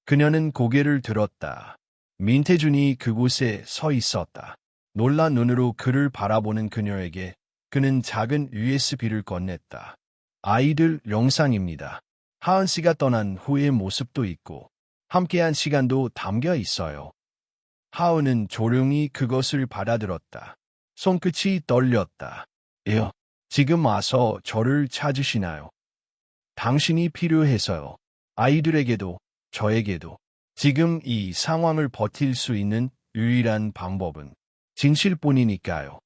그녀는 고개를 들었다. 민태준이 그곳에 서 있었다. 놀란 눈으로 그를 바라보는 그녀에게 그는 작은 USB를 건넸다. 아이들 영상입니다. 하은 씨가 떠난 후의 모습도 있고 함께한 시간도 담겨 있어요. 하은은 조용히 그것을 받아들었다. 손끝이 떨렸다. 지금 와서 저를 찾으시나요? 당신이 필요해서요. 아이들에게도 저에게도. 지금 이 상황을 버틸 수 있는 유일한 방법은 진실뿐이니까요.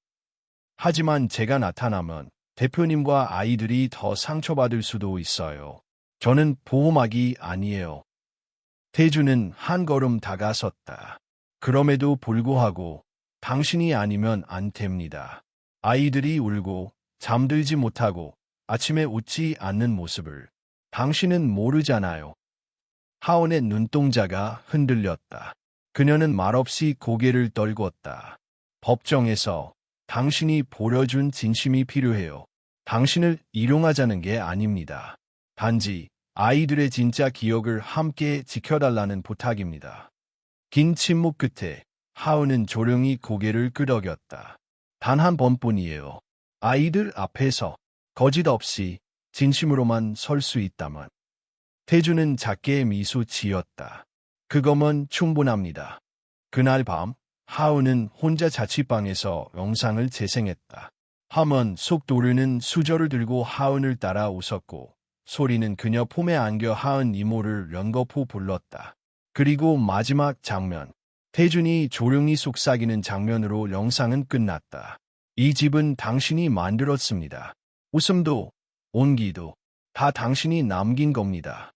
하지만 제가 나타나면 대표님과 아이들이 더 상처받을 수도 있어요. 저는 보호막이 아니에요. 태주는 한 걸음 다가섰다. 그럼에도 불구하고 당신이 아니면 안 됩니다. 아이들이 울고 잠들지 못하고 아침에 웃지 않는 모습을 당신은 모르잖아요. 하은의 눈동자가 흔들렸다. 그녀는 말없이 고개를 떨궜다. 법정에서 당신이 보여준 진심이 필요해요. 당신을 일용하자는 게 아닙니다. 단지 아이들의 진짜 기억을 함께 지켜달라는 부탁입니다. 긴 침묵 끝에 하은은 조용히 고개를 끄덕였다. 단 한 번뿐이에요. 아이들 앞에서 거짓 없이 진심으로만 설 수 있다면. 태주는 작게 미소 지었다. 그거면 충분합니다. 그날 밤 하은은 혼자 자취방에서 영상을 재생했다. 함은 속도르는 수저를 들고 하은을 따라 웃었고 소리는 그녀 품에 안겨 하은 이모를 연거푸 불렀다. 그리고 마지막 장면, 태준이 조용히 속삭이는 장면으로 영상은 끝났다. 이 집은 당신이 만들었습니다. 웃음도 온기도 다 당신이 남긴 겁니다.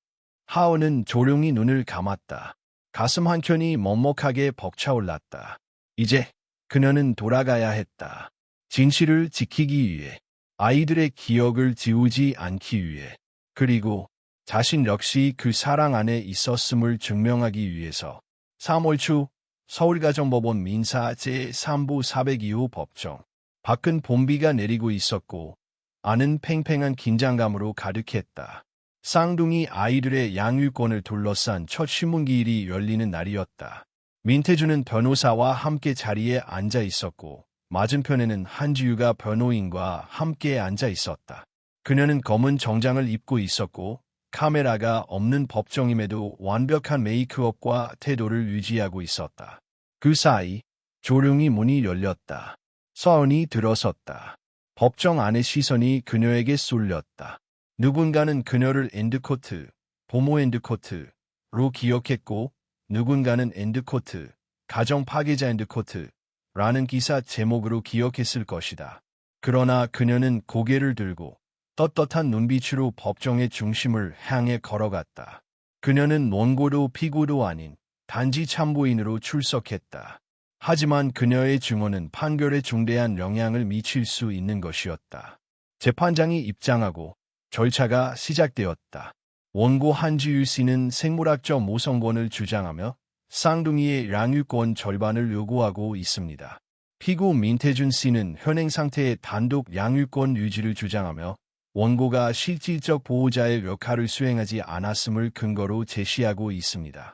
하은은 조용히 눈을 감았다. 가슴 한켠이 먹먹하게 벅차올랐다. 이제 그녀는 돌아가야 했다. 진실을 지키기 위해, 아이들의 기억을 지우지 않기 위해, 그리고 자신 역시 그 사랑 안에 있었음을 증명하기 위해서. 3월 초 서울가정법원 민사 제3부 402호 법정. 밖은 봄비가 내리고 있었고 안은 팽팽한 긴장감으로 가득했다. 쌍둥이 아이들의 양육권을 둘러싼 첫 신문기일이 열리는 날이었다. 민태준은 변호사와 함께 자리에 앉아 있었고 맞은편에는 한지유가 변호인과 함께 앉아 있었다. 그녀는 검은 정장을 입고 있었고 카메라가 없는 법정임에도 완벽한 메이크업과 태도를 유지하고 있었다. 그 사이 조용히 문이 열렸다. 서은이 들어섰다. 법정 안의 시선이 그녀에게 쏠렸다. 누군가는 그녀를 엔드코트, 보모 엔드코트로 기억했고 누군가는 엔드코트, 가정 파괴자 엔드코트라는 기사 제목으로 기억했을 것이다. 그러나 그녀는 고개를 들고 떳떳한 눈빛으로 법정의 중심을 향해 걸어갔다. 그녀는 원고도 피고도 아닌 단지 참고인으로 출석했다. 하지만 그녀의 증언은 판결에 중대한 영향을 미칠 수 있는 것이었다. 재판장이 입장하고 절차가 시작되었다. 원고 한지유 씨는 생물학적 모성권을 주장하며 쌍둥이의 양육권 절반을 요구하고 있습니다. 피고 민태준 씨는 현행 상태의 단독 양육권 유지를 주장하며 원고가 실질적 보호자의 역할을 수행하지 않았음을 근거로 제시하고 있습니다.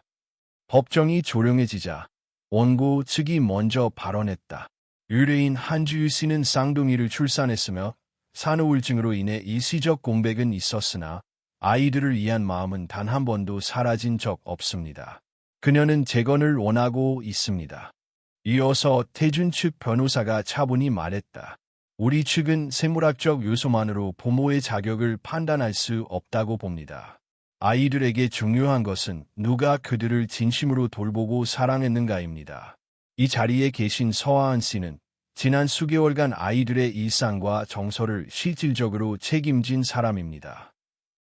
법정이 조용해지자 원고 측이 먼저 발언했다. 의뢰인 한지유 씨는 쌍둥이를 출산했으며 산후우울증으로 인해 일시적 공백은 있었으나 아이들을 위한 마음은 단 한 번도 사라진 적 없습니다. 그녀는 재건을 원하고 있습니다. 이어서 태준 측 변호사가 차분히 말했다. 우리 측은 생물학적 요소만으로 부모의 자격을 판단할 수 없다고 봅니다. 아이들에게 중요한 것은 누가 그들을 진심으로 돌보고 사랑했는가입니다. 이 자리에 계신 서하은 씨는 지난 수개월간 아이들의 일상과 정서를 실질적으로 책임진 사람입니다.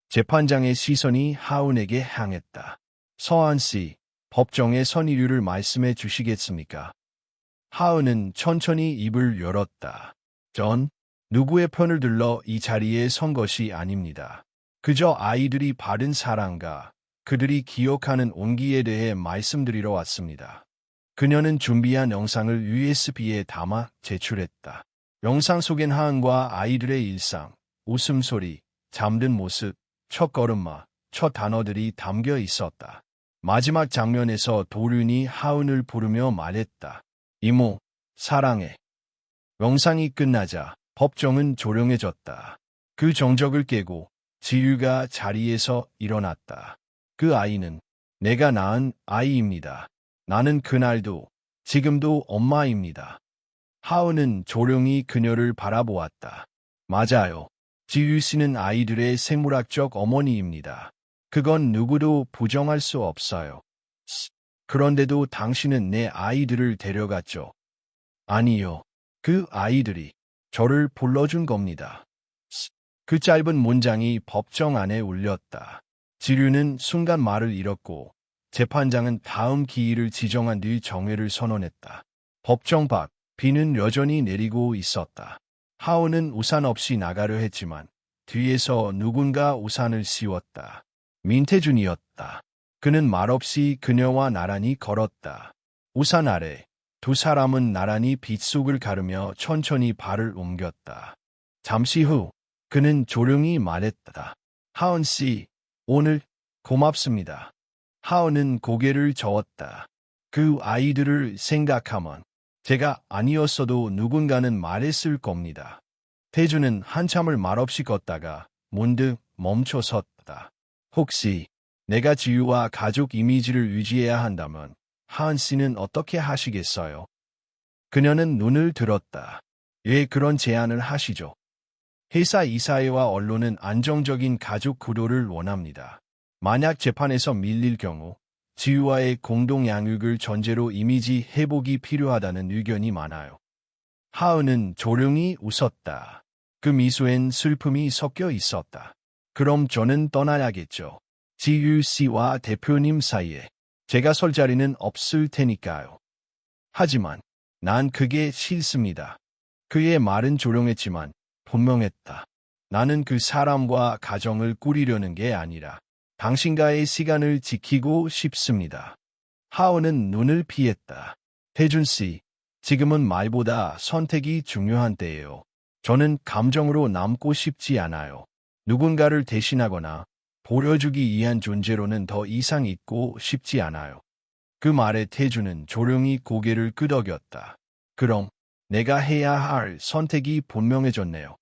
재판장의 시선이 하은에게 향했다. 서하은 씨, 법정의 선의류를 말씀해 주시겠습니까? 하은은 천천히 입을 열었다. 전 누구의 편을 들러 이 자리에 선 것이 아닙니다. 그저 아이들이 받은 사랑과 그들이 기억하는 온기에 대해 말씀드리러 왔습니다. 그녀는 준비한 영상을 USB에 담아 제출했다. 영상 속엔 하은과 아이들의 일상, 웃음소리, 잠든 모습, 첫 걸음마, 첫 단어들이 담겨 있었다. 마지막 장면에서 도륜이 하은을 부르며 말했다. 이모, 사랑해. 영상이 끝나자 법정은 조용해졌다. 그 정적을 깨고 지유가 자리에서 일어났다. 그 아이는 내가 낳은 아이입니다. 나는 그날도 지금도 엄마입니다. 하은은 조용히 그녀를 바라보았다. 맞아요. 지유 씨는 아이들의 생물학적 어머니입니다. 그건 누구도 부정할 수 없어요. 그런데도 당신은 내 아이들을 데려갔죠. 아니요. 그 아이들이 저를 불러준 겁니다. 그 짧은 문장이 법정 안에 울렸다. 지류는 순간 말을 잃었고 재판장은 다음 기일을 지정한 뒤 정회를 선언했다. 법정 밖 비는 여전히 내리고 있었다. 하은은 우산 없이 나가려 했지만 뒤에서 누군가 우산을 씌웠다. 민태준이었다. 그는 말없이 그녀와 나란히 걸었다. 우산 아래 두 사람은 나란히 빗속을 가르며 천천히 발을 옮겼다. 잠시 후 그는 조용히 말했다. 하은 씨, 오늘 고맙습니다. 하은은 고개를 저었다. 그 아이들을 생각하면 제가 아니었어도 누군가는 말했을 겁니다. 태준은 한참을 말없이 걷다가 문득 멈춰섰다. 혹시 내가 지유와 가족 이미지를 유지해야 한다면 하은 씨는 어떻게 하시겠어요? 그녀는 눈을 들었다. 왜 그런 제안을 하시죠? 회사 이사회와 언론은 안정적인 가족 구도를 원합니다. 만약 재판에서 밀릴 경우 지유와의 공동 양육을 전제로 이미지 회복이 필요하다는 의견이 많아요. 하은은 조용히 웃었다. 그 미소엔 슬픔이 섞여 있었다. 그럼 저는 떠나야겠죠. 지유 씨와 대표님 사이에 제가 설 자리는 없을 테니까요. 하지만 난 그게 싫습니다. 그의 말은 조용했지만 분명했다. 나는 그 사람과 가정을 꾸리려는 게 아니라 당신과의 시간을 지키고 싶습니다. 하은은 눈을 피했다. 태준 씨, 지금은 말보다 선택이 중요한 때예요. 저는 감정으로 남고 싶지 않아요. 누군가를 대신하거나 보여주기 위한 존재로는 더 이상 있고 싶지 않아요. 그 말에 태준은 조용히 고개를 끄덕였다. 그럼 내가 해야 할 선택이 분명해졌네요.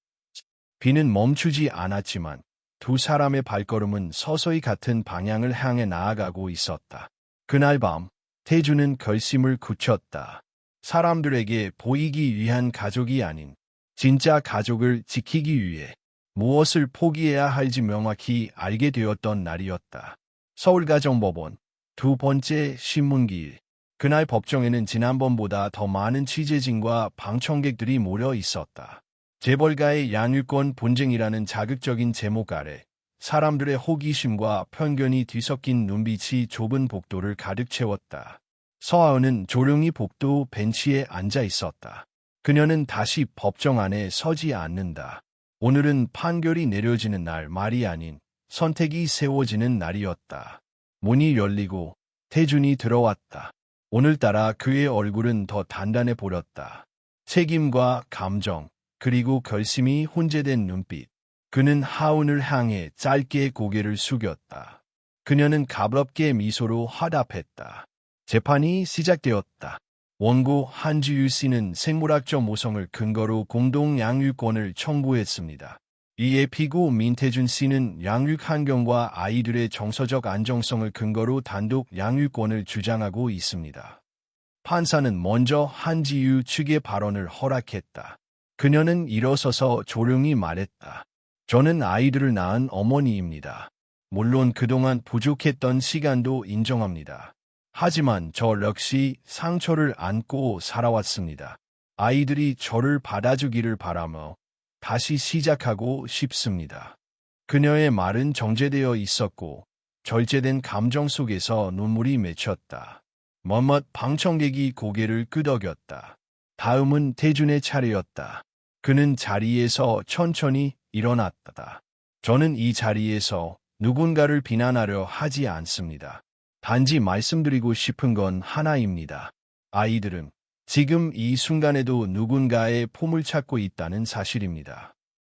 비는 멈추지 않았지만 두 사람의 발걸음은 서서히 같은 방향을 향해 나아가고 있었다. 그날 밤 태준은 결심을 굳혔다. 사람들에게 보이기 위한 가족이 아닌 진짜 가족을 지키기 위해 무엇을 포기해야 할지 명확히 알게 되었던 날이었다. 서울가정법원 두 번째 신문기일. 그날 법정에는 지난번보다 더 많은 취재진과 방청객들이 모여 있었다. 재벌가의 양육권 분쟁이라는 자극적인 제목 아래 사람들의 호기심과 편견이 뒤섞인 눈빛이 좁은 복도를 가득 채웠다. 서하은은 조용히 복도 벤치에 앉아 있었다. 그녀는 다시 법정 안에 서지 않는다. 오늘은 판결이 내려지는 날 말이 아닌 선택이 세워지는 날이었다. 문이 열리고 태준이 들어왔다. 오늘따라 그의 얼굴은 더 단단해 보였다. 책임과 감정, 그리고 결심이 혼재된 눈빛. 그는 하은을 향해 짧게 고개를 숙였다. 그녀는 가볍게 미소로 화답했다. 재판이 시작되었다. 원고 한지유 씨는 생물학적 모성을 근거로 공동 양육권을 청구했습니다. 이에 피고 민태준 씨는 양육 환경과 아이들의 정서적 안정성을 근거로 단독 양육권을 주장하고 있습니다. 판사는 먼저 한지유 측의 발언을 허락했다. 그녀는 일어서서 조용히 말했다. 저는 아이들을 낳은 어머니입니다. 물론 그동안 부족했던 시간도 인정합니다. 하지만 저 역시 상처를 안고 살아왔습니다. 아이들이 저를 받아주기를 바라며 다시 시작하고 싶습니다. 그녀의 말은 정제되어 있었고 절제된 감정 속에서 눈물이 맺혔다. 머뭇 방청객이 고개를 끄덕였다. 다음은 태준의 차례였다. 그는 자리에서 천천히 일어났다. 저는 이 자리에서 누군가를 비난하려 하지 않습니다. 단지 말씀드리고 싶은 건 하나입니다. 아이들은 지금 이 순간에도 누군가의 폼을 찾고 있다는 사실입니다.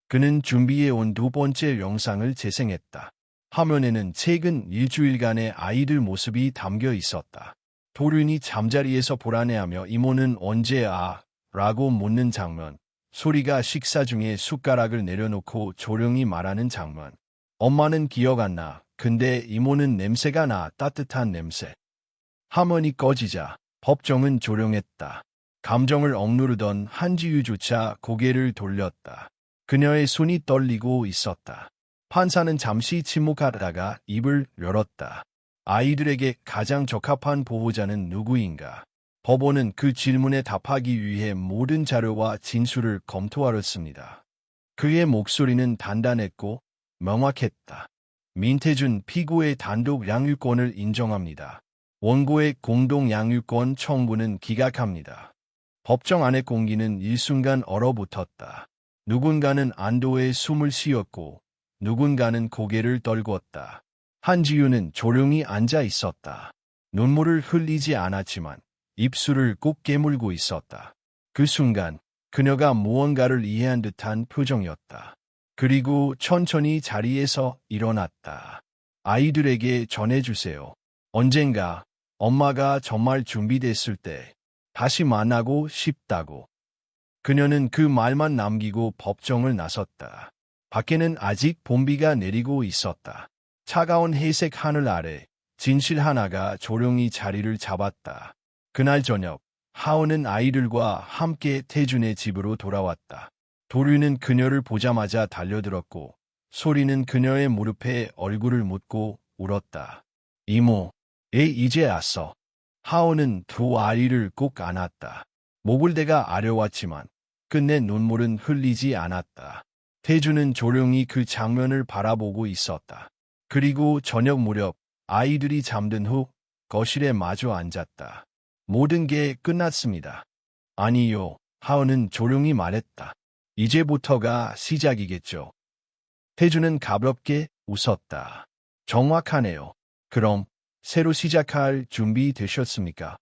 그는 준비해온 두 번째 영상을 재생했다. 화면에는 최근 일주일간의 아이들 모습이 담겨 있었다. 도륜이 잠자리에서 불안해하며 이모는 언제 라고 묻는 장면, 소리가 식사 중에 숟가락을 내려놓고 조용히 말하는 장면. 엄마는 기억 안 나. 근데 이모는 냄새가 나. 따뜻한 냄새. 화면이 꺼지자 법정은 조용했다. 감정을 억누르던 한지유조차 고개를 돌렸다. 그녀의 손이 떨리고 있었다. 판사는 잠시 침묵하다가 입을 열었다. 아이들에게 가장 적합한 보호자는 누구인가? 법원은 그 질문에 답하기 위해 모든 자료와 진술을 검토하였습니다. 그의 목소리는 단단했고 명확했다. 민태준 피고의 단독 양육권을 인정합니다. 원고의 공동 양육권 청구는 기각합니다. 법정 안의 공기는 일순간 얼어붙었다. 누군가는 안도의 숨을 쉬었고 누군가는 고개를 떨궜다. 한지유는 조용히 앉아 있었다. 눈물을 흘리지 않았지만 입술을 꼭 깨물고 있었다. 그 순간 그녀가 무언가를 이해한 듯한 표정이었다. 그리고 천천히 자리에서 일어났다. 아이들에게 전해주세요. 언젠가 엄마가 정말 준비됐을 때 다시 만나고 싶다고. 그녀는 그 말만 남기고 법정을 나섰다. 밖에는 아직 봄비가 내리고 있었다. 차가운 회색 하늘 아래 진실 하나가 조용히 자리를 잡았다. 그날 저녁, 하은은 아이들과 함께 태준의 집으로 돌아왔다. 도륜은 그녀를 보자마자 달려들었고 소리는 그녀의 무릎에 얼굴을 묻고 울었다. 이모, 애 이제 왔어. 하은은 두 아이를 꼭 안았다. 목을 대가 아려왔지만 끝내 눈물은 흘리지 않았다. 태준은 조용히 그 장면을 바라보고 있었다. 그리고 저녁 무렵 아이들이 잠든 후 거실에 마주 앉았다. 모든 게 끝났습니다. 아니요, 하은은 조용히 말했다. 이제부터가 시작이겠죠. 태준은 가볍게 웃었다. 정확하네요. 그럼 새로 시작할 준비 되셨습니까?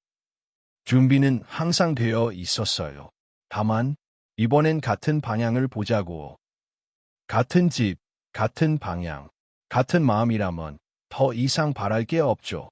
준비는 항상 되어 있었어요. 다만 이번엔 같은 방향을 보자고. 같은 집, 같은 방향, 같은 마음이라면 더 이상 바랄 게 없죠.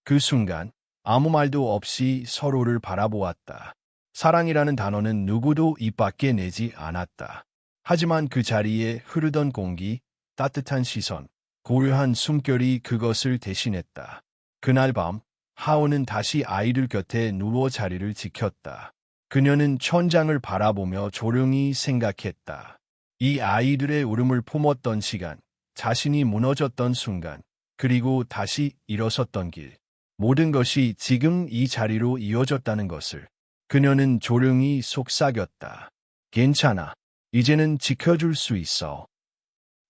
그 순간 아무 말도 없이 서로를 바라보았다. 사랑이라는 단어는 누구도 입 밖에 내지 않았다. 하지만 그 자리에 흐르던 공기, 따뜻한 시선, 고요한 숨결이 그것을 대신했다. 그날 밤, 하온은 다시 아이들 곁에 누워 자리를 지켰다. 그녀는 천장을 바라보며 조용히 생각했다. 이 아이들의 울음을 품었던 시간, 자신이 무너졌던 순간, 그리고 다시 일어섰던 길. 모든 것이 지금 이 자리로 이어졌다는 것을 그녀는 조용히 속삭였다. 괜찮아. 이제는 지켜줄 수 있어.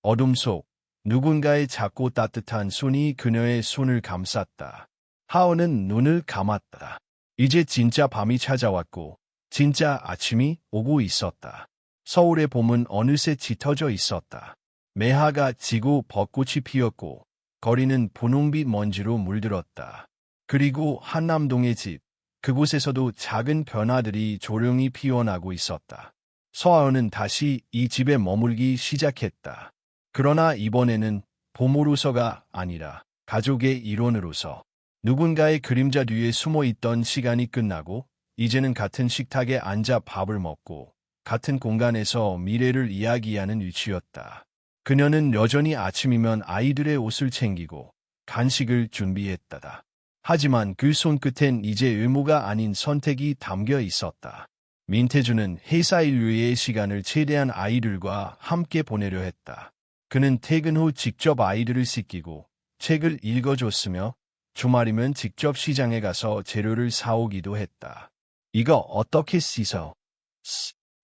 어둠 속 누군가의 작고 따뜻한 손이 그녀의 손을 감쌌다. 하온은 눈을 감았다. 이제 진짜 밤이 찾아왔고 진짜 아침이 오고 있었다. 서울의 봄은 어느새 짙어져 있었다. 매화가 지고 벚꽃이 피었고 거리는 분홍빛 먼지로 물들었다. 그리고 한남동의 집, 그곳에서도 작은 변화들이 조용히 피어나고 있었다. 서하은은 다시 이 집에 머물기 시작했다. 그러나 이번에는 봄으로서가 아니라 가족의 일원으로서. 누군가의 그림자 뒤에 숨어있던 시간이 끝나고 이제는 같은 식탁에 앉아 밥을 먹고 같은 공간에서 미래를 이야기하는 위치였다. 그녀는 여전히 아침이면 아이들의 옷을 챙기고 간식을 준비했다. 하지만 그 손끝엔 이제 의무가 아닌 선택이 담겨 있었다. 민태주는 회사 일 외의 시간을 최대한 아이들과 함께 보내려 했다. 그는 퇴근 후 직접 아이들을 씻기고 책을 읽어줬으며 주말이면 직접 시장에 가서 재료를 사오기도 했다. 이거 어떻게 씻어?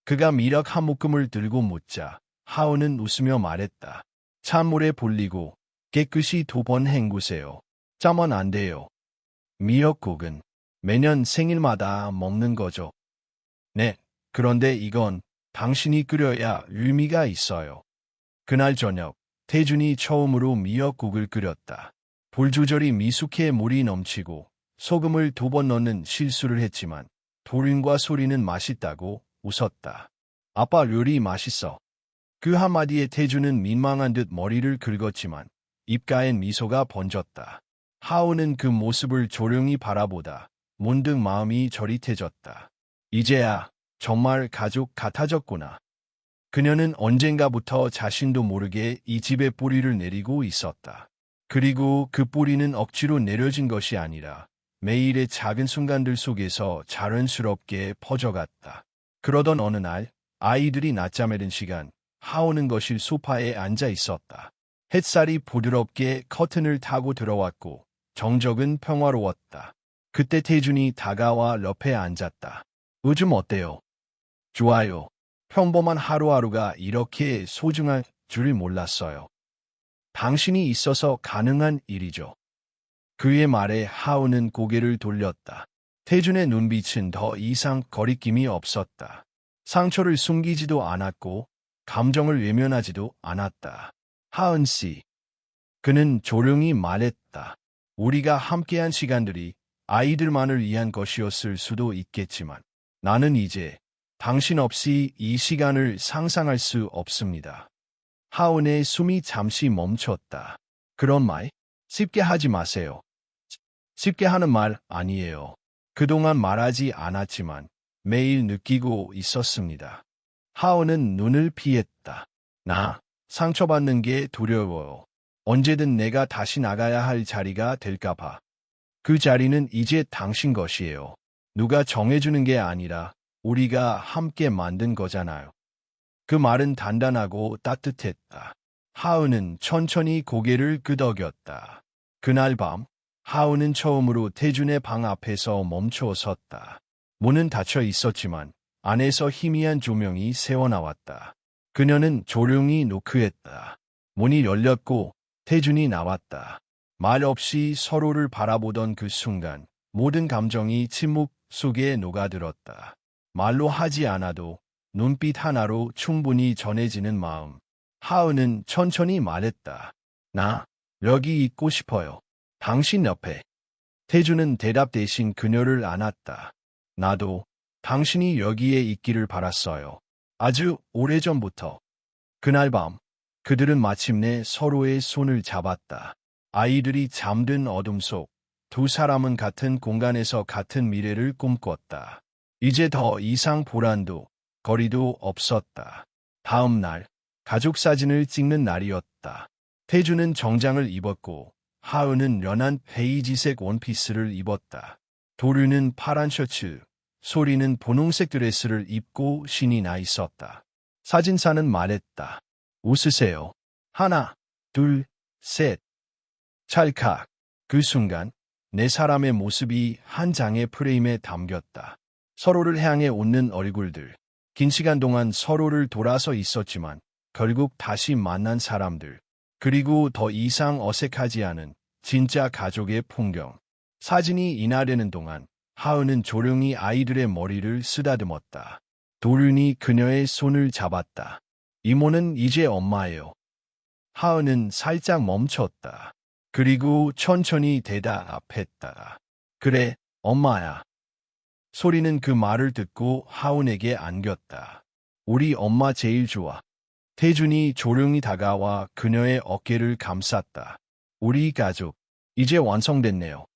그가 미력 한 묶음을 들고 묻자 하우는 웃으며 말했다. 찬물에 불리고 깨끗이 2번 헹구세요. 짜면 안 돼요. 미역국은 매년 생일마다 먹는 거죠. 네, 그런데 이건 당신이 끓여야 의미가 있어요. 그날 저녁, 태준이 처음으로 미역국을 끓였다. 불 조절이 미숙해 물이 넘치고 소금을 2번 넣는 실수를 했지만 도린과 소리는 맛있다고 웃었다. 아빠 요리 맛있어. 그 한마디에 태준은 민망한 듯 머리를 긁었지만 입가엔 미소가 번졌다. 하우는 그 모습을 조용히 바라보다 문득 마음이 저릿해졌다. 이제야 정말 가족 같아졌구나. 그녀는 언젠가부터 자신도 모르게 이 집에 뿌리를 내리고 있었다. 그리고 그 뿌리는 억지로 내려진 것이 아니라 매일의 작은 순간들 속에서 자연스럽게 퍼져갔다. 그러던 어느 날 아이들이 낮잠에 든 시간 하우는 거실 소파에 앉아 있었다. 햇살이 부드럽게 커튼을 타고 들어왔고 정적은 평화로웠다. 그때 태준이 다가와 옆에 앉았다. 요즘 어때요? 좋아요. 평범한 하루하루가 이렇게 소중할 줄 몰랐어요. 당신이 있어서 가능한 일이죠. 그의 말에 하우는 고개를 돌렸다. 태준의 눈빛은 더 이상 거리낌이 없었다. 상처를 숨기지도 않았고 감정을 외면하지도 않았다. 하은 씨. 그는 조용히 말했다. 우리가 함께한 시간들이 아이들만을 위한 것이었을 수도 있겠지만 나는 이제 당신 없이 이 시간을 상상할 수 없습니다. 하은의 숨이 잠시 멈췄다. 그런 말 쉽게 하지 마세요. 쉽게 하는 말 아니에요. 그동안 말하지 않았지만 매일 느끼고 있었습니다. 하은은 눈을 피했다. 나 상처받는 게 두려워요. 언제든 내가 다시 나가야 할 자리가 될까봐. 그 자리는 이제 당신 것이에요. 누가 정해주는 게 아니라 우리가 함께 만든 거잖아요. 그 말은 단단하고 따뜻했다. 하은은 천천히 고개를 끄덕였다. 그날 밤 하은은 처음으로 태준의 방 앞에서 멈춰 섰다. 문은 닫혀 있었지만 안에서 희미한 조명이 새어나왔다. 그녀는 조용히 노크했다. 문이 열렸고 태준이 나왔다. 말 없이 서로를 바라보던 그 순간 모든 감정이 침묵 속에 녹아들었다. 말로 하지 않아도 눈빛 하나로 충분히 전해지는 마음. 하은은 천천히 말했다. 나 여기 있고 싶어요. 당신 옆에. 태준은 대답 대신 그녀를 안았다. 나도 당신이 여기에 있기를 바랐어요. 아주 오래전부터. 그날 밤 그들은 마침내 서로의 손을 잡았다. 아이들이 잠든 어둠 속 두 사람은 같은 공간에서 같은 미래를 꿈꿨다. 이제 더 이상 불안도 거리도 없었다. 다음 날 가족 사진을 찍는 날이었다. 태주는 정장을 입었고 하은은 연한 베이지색 원피스를 입었다. 도류는 파란 셔츠, 소리는 분홍색 드레스를 입고 신이 나 있었다. 사진사는 말했다. 웃으세요. 하나, 둘, 셋. 찰칵. 그 순간 네 사람의 모습이 한 장의 프레임에 담겼다. 서로를 향해 웃는 얼굴들. 긴 시간 동안 서로를 돌아서 있었지만 결국 다시 만난 사람들. 그리고 더 이상 어색하지 않은 진짜 가족의 풍경. 사진이 인화되는 동안 하은은 조용히 아이들의 머리를 쓰다듬었다. 도륜이 그녀의 손을 잡았다. 이모는 이제 엄마예요. 하은은 살짝 멈췄다. 그리고 천천히 대답했다. 그래, 엄마야. 소리는 그 말을 듣고 하은에게 안겼다. 우리 엄마 제일 좋아. 태준이 조용히 다가와 그녀의 어깨를 감쌌다. 우리 가족, 이제 완성됐네요.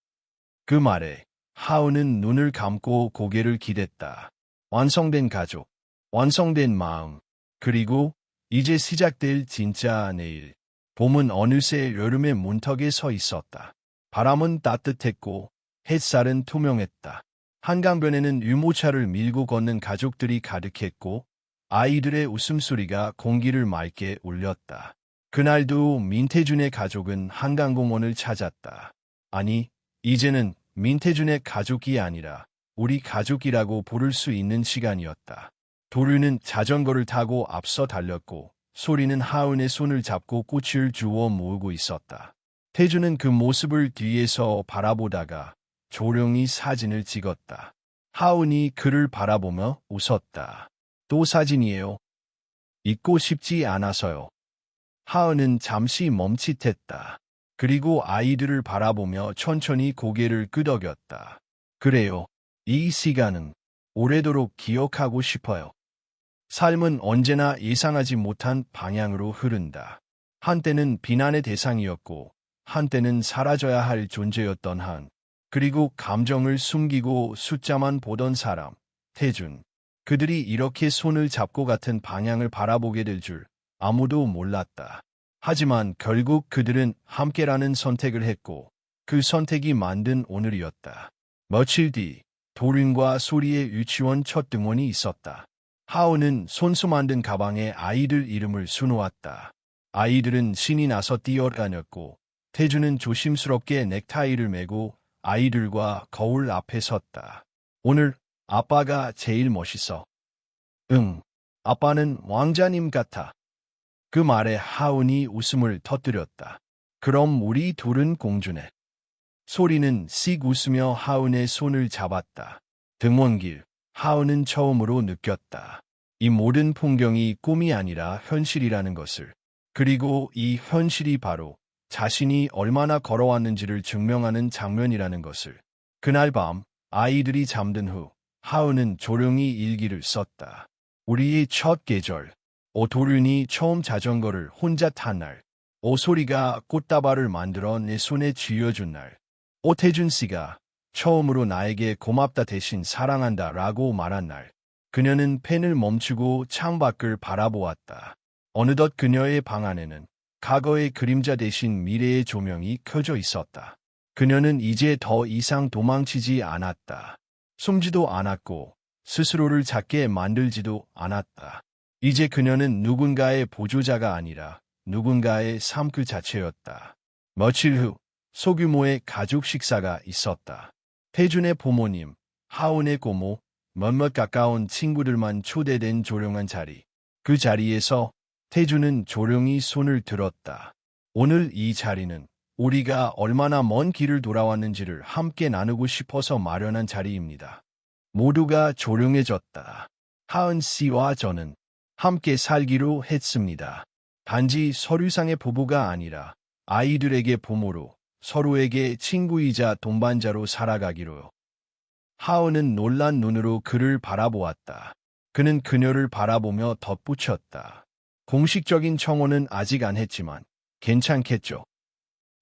그 말에 하은은 눈을 감고 고개를 기댔다. 완성된 가족, 완성된 마음, 그리고 이제 시작될 진짜 내일. 봄은 어느새 여름의 문턱에 서 있었다. 바람은 따뜻했고 햇살은 투명했다. 한강변에는 유모차를 밀고 걷는 가족들이 가득했고 아이들의 웃음소리가 공기를 맑게 울렸다. 그날도 민태준의 가족은 한강공원을 찾았다. 아니, 이제는 민태준의 가족이 아니라 우리 가족이라고 부를 수 있는 시간이었다. 도류는 자전거를 타고 앞서 달렸고 소리는 하은의 손을 잡고 꽃을 주워 모으고 있었다. 태준은 그 모습을 뒤에서 바라보다가 조용히 사진을 찍었다. 하은이 그를 바라보며 웃었다. 또 사진이에요. 잊고 싶지 않아서요. 하은은 잠시 멈칫했다. 그리고 아이들을 바라보며 천천히 고개를 끄덕였다. 그래요. 이 시간은 오래도록 기억하고 싶어요. 삶은 언제나 예상하지 못한 방향으로 흐른다. 한때는 비난의 대상이었고 한때는 사라져야 할 존재였던 한. 그리고 감정을 숨기고 숫자만 보던 사람, 태준. 그들이 이렇게 손을 잡고 같은 방향을 바라보게 될 줄 아무도 몰랐다. 하지만 결국 그들은 함께라는 선택을 했고 그 선택이 만든 오늘이었다. 며칠 뒤 도륜과 소리의 유치원 첫 등원이 있었다. 하은은 손수 만든 가방에 아이들 이름을 수놓았다. 아이들은 신이 나서 뛰어다녔고 태준은 조심스럽게 넥타이를 메고 아이들과 거울 앞에 섰다. 오늘 아빠가 제일 멋있어. 응, 아빠는 왕자님 같아. 그 말에 하은이 웃음을 터뜨렸다. 그럼 우리 둘은 공주네. 소리는 씩 웃으며 하은의 손을 잡았다. 등원길, 하은은 처음으로 느꼈다. 이 모든 풍경이 꿈이 아니라 현실이라는 것을. 그리고 이 현실이 바로 자신이 얼마나 걸어왔는지를 증명하는 장면이라는 것을. 그날 밤 아이들이 잠든 후 하은은 조용히 일기를 썼다. 우리의 첫 계절. 오도륜이 처음 자전거를 혼자 탄 날. 오소리가 꽃다발을 만들어 내 손에 쥐어준 날. 오태준 씨가 처음으로 나에게 고맙다 대신 사랑한다 라고 말한 날. 그녀는 펜을 멈추고 창밖을 바라보았다. 어느덧 그녀의 방 안에는 과거의 그림자 대신 미래의 조명이 켜져 있었다. 그녀는 이제 더 이상 도망치지 않았다. 숨지도 않았고 스스로를 작게 만들지도 않았다. 이제 그녀는 누군가의 보조자가 아니라 누군가의 삶 그 자체였다. 며칠 후 소규모의 가족 식사가 있었다. 태준의 부모님, 하은의 고모, 몇몇 가까운 친구들만 초대된 조용한 자리. 그 자리에서 태준은 조용히 손을 들었다. 오늘 이 자리는 우리가 얼마나 먼 길을 돌아왔는지를 함께 나누고 싶어서 마련한 자리입니다. 모두가 조용해졌다. 하은 씨와 저는 함께 살기로 했습니다. 단지 서류상의 부부가 아니라 아이들에게 부모로 서로에게 친구이자 동반자로 살아가기로요. 하은은 놀란 눈으로 그를 바라보았다. 그는 그녀를 바라보며 덧붙였다. 공식적인 청혼은 아직 안 했지만 괜찮겠죠.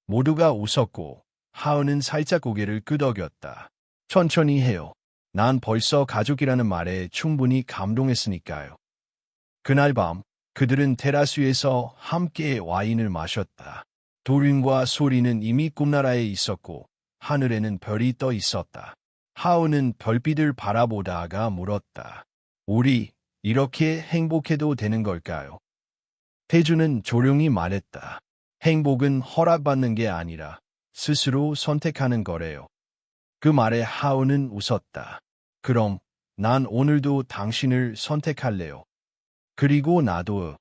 모두가 웃었고 하은은 살짝 고개를 끄덕였다. 천천히 해요. 난 벌써 가족이라는 말에 충분히 감동했으니까요. 그날 밤 그들은 테라스 위에서 함께 와인을 마셨다. 도륜과 소리는 이미 꿈나라에 있었고 하늘에는 별이 떠 있었다. 하은은 별빛을 바라보다가 물었다. 우리 이렇게 행복해도 되는 걸까요? 태준은 조용히 말했다. 행복은 허락받는 게 아니라 스스로 선택하는 거래요. 그 말에 하은은 웃었다. 그럼 난 오늘도 당신을 선택할래요. 그리고 나도.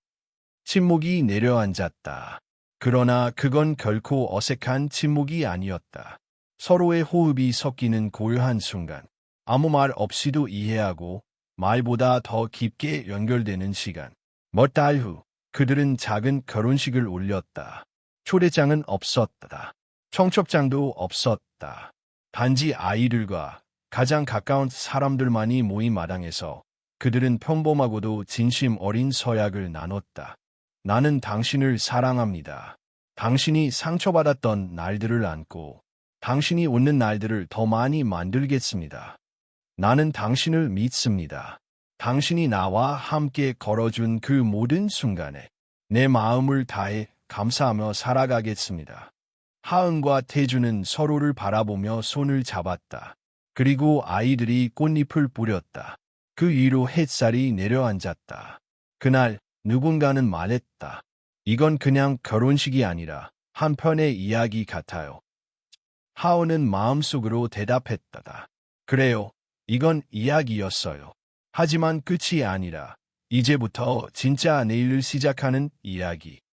침묵이 내려앉았다. 그러나 그건 결코 어색한 침묵이 아니었다. 서로의 호흡이 섞이는 고요한 순간. 아무 말 없이도 이해하고 말보다 더 깊게 연결되는 시간. 몇 달 후 그들은 작은 결혼식을 올렸다. 초대장은 없었다. 청첩장도 없었다. 단지 아이들과 가장 가까운 사람들만이 모인 마당에서 그들은 평범하고도 진심 어린 서약을 나눴다. 나는 당신을 사랑합니다. 당신이 상처받았던 날들을 안고 당신이 웃는 날들을 더 많이 만들겠습니다. 나는 당신을 믿습니다. 당신이 나와 함께 걸어준 그 모든 순간에 내 마음을 다해 감사하며 살아가겠습니다. 하은과 태주는 서로를 바라보며 손을 잡았다. 그리고 아이들이 꽃잎을 뿌렸다. 그 위로 햇살이 내려앉았다. 그날 누군가는 말했다. 이건 그냥 결혼식이 아니라 한 편의 이야기 같아요. 하은은 마음속으로 대답했다. 그래요. 이건 이야기였어요. 하지만 끝이 아니라 이제부터 진짜 내일을 시작하는 이야기.